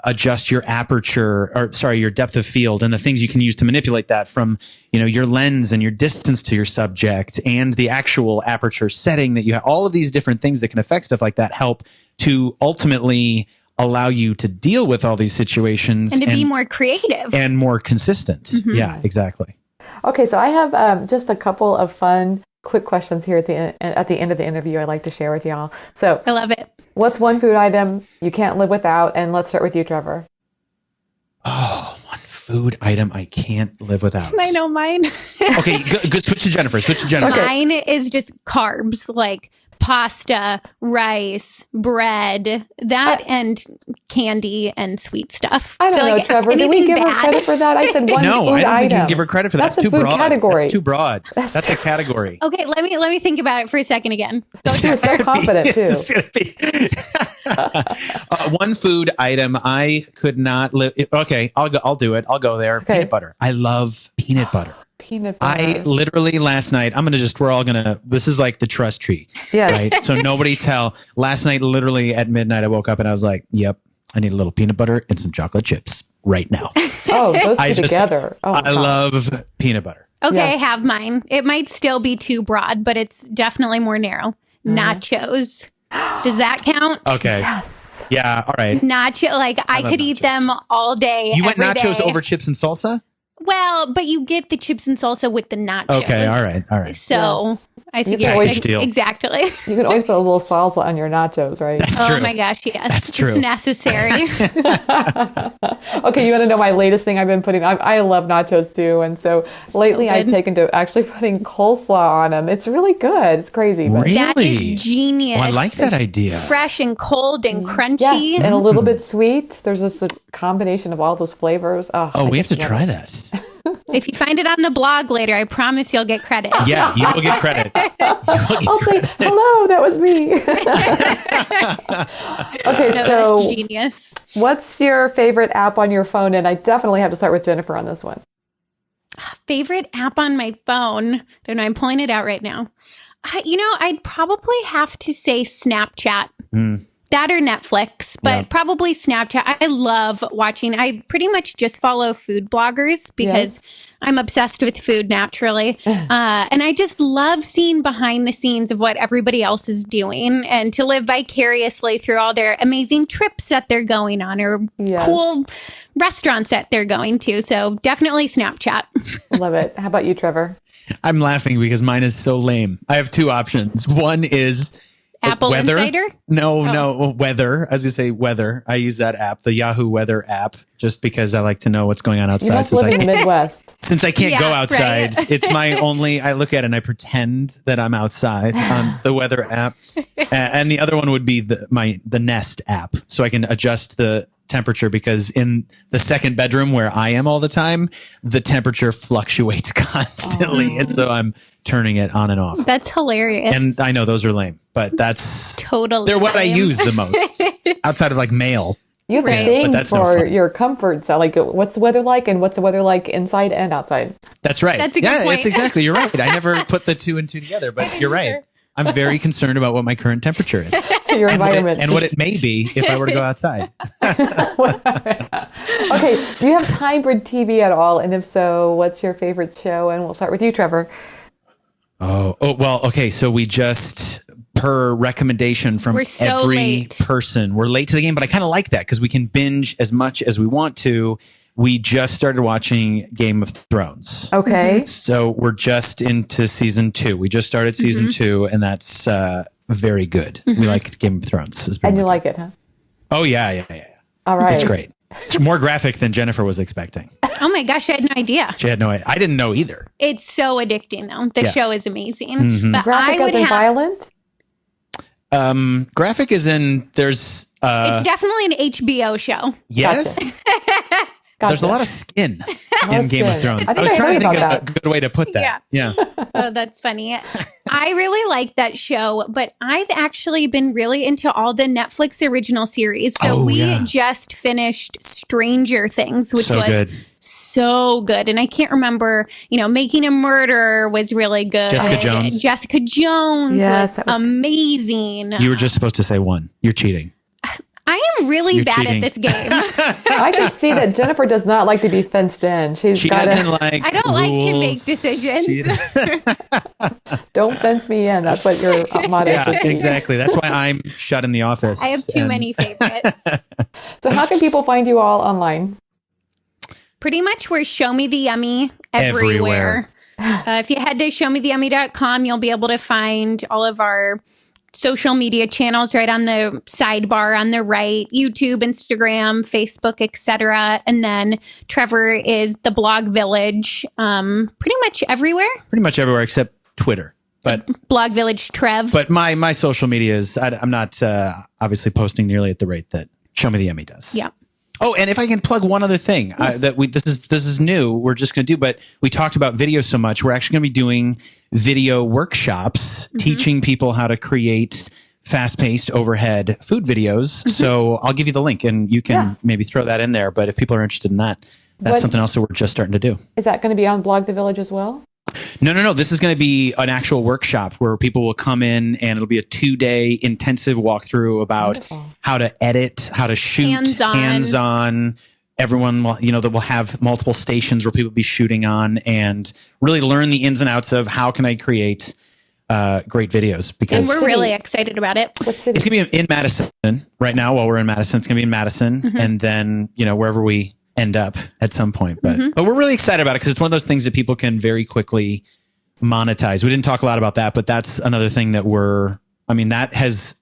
adjust your aperture, or sorry, your depth of field, and the things you can use to manipulate that, from your lens and your distance to your subject and the actual aperture setting that you have. All of these different things that can affect stuff like that help to ultimately allow you to deal with all these situations and to be more creative and more consistent. Yeah, exactly. Okay, so I have just a couple of fun, quick questions here at the end of the interview I'd like to share with y'all. So I love it. What's one food item you can't live without? And let's start with you, Trevor. Oh, one food item I can't live without. I know mine. Okay, good. Switch to Jennifer. Okay. Mine is just carbs, like pasta, rice, bread, and candy and sweet stuff. I don't know, Trevor. Did we give her credit for that? I said one no, food I don't think you item. can give her credit for that. That's too a food broad. category. That's too broad. That's a category. Okay, let me think about it for a second again. She was so confident too. This is gonna be one food item I could not live. Okay, I'll do it. I'll go there. Okay. Peanut butter. I love peanut butter. Peanut butter. I literally last night, this is like the trust tree. Yes. Right. So nobody tell. Last night, literally at midnight, I woke up and I was like, yep, I need a little peanut butter and some chocolate chips right now. Oh, those two together. Oh, I love peanut butter. Okay, Yes. I have mine. It might still be too broad, but it's definitely more narrow. Nachos. Does that count? Okay. Yes. Yeah. All right. Nacho, like I love could eat nachos. them all day. You went every nachos day. over chips and salsa? Well, but you get the chips and salsa with the nachos. Okay. All right. So Yes. I can figure always- deal. exactly. You can always put a little salsa on your nachos, right? That's Oh true. my gosh, yes. That's true. Necessary. Okay, you want to know my latest thing I've been putting? I love nachos too, and so lately So I've good. taken to actually putting coleslaw on them. It's really good. It's crazy. But Really? That is genius. Oh, I like that idea. Fresh and cold and crunchy. yes, and a little bit sweet. There's this combination of all those flavors. Oh, we have to try that. If you find it on the blog later, I promise you'll get credit. Yeah, you will get credit. I'll say, hello, that was me. Okay, No, so that's genius. what's your favorite app on your phone? And I definitely have to start with Jennifer on this one. Favorite app on my phone. Don't know. I'm pulling it out right now. I'd probably have to say Snapchat. That or Netflix, but Yeah. probably Snapchat. I love watching. I pretty much just follow food bloggers because I'm obsessed with food naturally. And I just love seeing behind the scenes of what everybody else is doing and to live vicariously through all their amazing trips that they're going on or Yes. cool restaurants that they're going to. So definitely Snapchat. Love it. How about you, Trevor? I'm laughing because mine is so lame. I have two options. One is Apple weather. Insider? No, weather. As you say, weather. I use that app, the Yahoo Weather app, just because I like to know what's going on You outside. must live in the Midwest. Since I can't go Yeah, outside, right. it's my only. I look at it and I pretend that I'm outside on the weather app, and the other one would be the Nest app, so I can adjust the temperature because in the second bedroom where I am all the time, the temperature fluctuates constantly, and so I'm turning it on and off. That's hilarious. And I know those are lame, but that's Totally. they're what I lame. use the most outside of like mail. You have Right. a But thing that's no for fun. your comfort. So, like, what's the weather like, and what's the weather like inside and outside? That's right. That's a good point. It's exactly. You're right. I never put the two and two together, but you're right. I'm very concerned about what my current temperature is Your and environment. what it may be if I were to go outside. Okay, do you have time for TV at all? And if so, what's your favorite show? And we'll start with you, Trevor. Oh, well, okay. So we just, per recommendation from We're so every late. person, we're late to the game, but I kind of like that because we can binge as much as we want to. We just started watching Game of Thrones. Okay. So we're just into season 2. We just started season 2, and that's very good. We like Game of Thrones. It's been And you really like it, huh? good. Oh, yeah. All right. It's great. It's more graphic than Jennifer was expecting. Oh my gosh, I had no idea. She had no idea. I didn't know either. It's so addicting though. The Yeah. show is amazing. Mhm. But Graphic I as would in have violent? Graphic is in, there's, it's definitely an HBO show. yes, Gotcha. there's a lot of skin lot in of Game of skin. Thrones. I think was I trying heard to think about of that. a good way to put that. Yeah. Oh, that's funny. I really like that show, but I've actually been really into all the Netflix original series. So Oh, we yeah. just finished Stranger Things, which So was good. so good. And I can't remember, Making a Murder was really good. Jessica Jones. Jessica Jones Yes, was that was good. amazing. You were just supposed to say one. You're cheating. I am really You're bad cheating. at this game. I can see that Jennifer does not like to be fenced in. She doesn't like I don't like to make rules. decisions. Don't fence me in. That's what your motto Yeah, should be. exactly. That's why I'm shut in the office. I have too and- many favorites. So how can people find you all online? Pretty much we're Show Me the Yummy everywhere. If you head to showmetheyummy.com, you'll be able to find all of our social media channels right on the sidebar on the right: YouTube, Instagram, Facebook, etc. And then Trevor is the Blog Village, pretty much everywhere. Pretty much everywhere except Twitter. But Blog Village Trev. but my social media is I'm not obviously posting nearly at the rate that Show Me the Yummy does. Yeah. Oh, and if I can plug one other thing this is new, we're just going to do, but we talked about video so much. We're actually going to be doing video workshops, teaching people how to create fast-paced overhead food videos. So I'll give you the link, and you can maybe throw that in there. But if people are interested in that, that's something else that we're just starting to do. Is that going to be on Blog the Village as well? No. This is going to be an actual workshop where people will come in, and it'll be a 2-day intensive walkthrough about Wonderful. how to edit, how to shoot, Hands-on. hands-on. Everyone will, that will have multiple stations where people will be shooting on, and really learn the ins and outs of how can I create great videos. And Because we're really excited about it. What city? it's going to be in Madison right now. While we're in Madison, it's going to be in Madison, and then wherever we end up at some point. But we're really excited about it because it's one of those things that people can very quickly monetize. We didn't talk a lot about that, but that's another thing that that has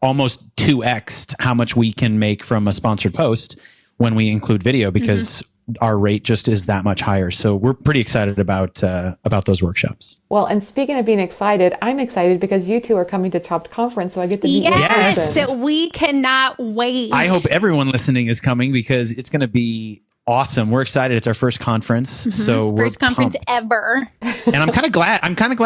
almost 2x'd how much we can make from a sponsored post when we include video, because our rate just is that much higher. So we're pretty excited about those workshops. Well, and speaking of being excited, I'm excited because you two are coming to Chopped Conference, so I get to meet you in Yes, person. we cannot wait. I hope everyone listening is coming because it's going to be awesome. We're excited. It's our first conference. So we're First conference pumped. ever. And I'm kind of glad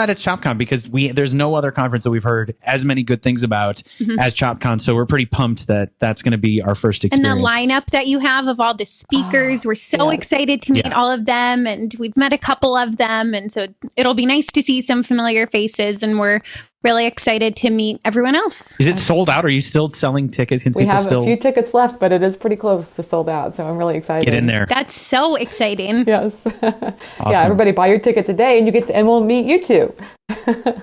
it's ChopCon because there's no other conference that we've heard as many good things about as ChopCon. So we're pretty pumped that that's going to be our first And experience. the lineup that you have of all the speakers, we're so excited to meet all of them. And we've met a couple of them. And so it'll be nice to see some familiar faces. And we're really excited to meet everyone else. Is it sold out? Are you still selling tickets? Can We people have still a few tickets left, but it is pretty close to sold out, so I'm really excited. get in there? That's so exciting. Yes. Awesome. Yeah, everybody buy your ticket today and and we'll meet you two.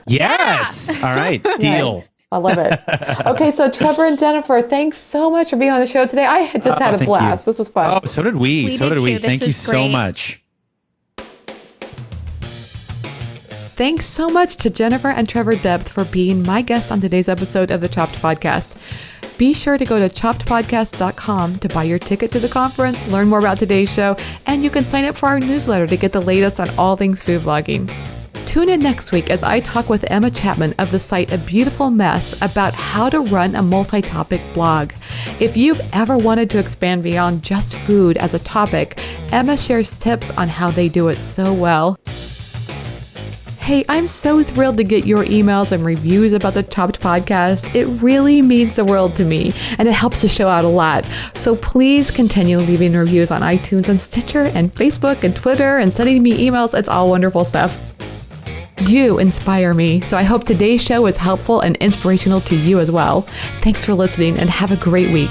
Yes. All right. Deal. I love it. Okay, so Trevor and Jennifer, thanks so much for being on the show today. I had just had a thank blast. you. This was fun. Oh, so did we. We So did did we. too. This Thank you was so great. much. Thanks so much to Jennifer and Trevor Debth for being my guests on today's episode of the Chopped Podcast. Be sure to go to choppedpodcast.com to buy your ticket to the conference, learn more about today's show, and you can sign up for our newsletter to get the latest on all things food blogging. Tune in next week as I talk with Emma Chapman of the site A Beautiful Mess about how to run a multi-topic blog. If you've ever wanted to expand beyond just food as a topic, Emma shares tips on how they do it so well. Hey, I'm so thrilled to get your emails and reviews about the Chopped Podcast. It really means the world to me, and it helps the show out a lot. So please continue leaving reviews on iTunes and Stitcher and Facebook and Twitter and sending me emails. It's all wonderful stuff. You inspire me, so I hope today's show was helpful and inspirational to you as well. Thanks for listening and have a great week.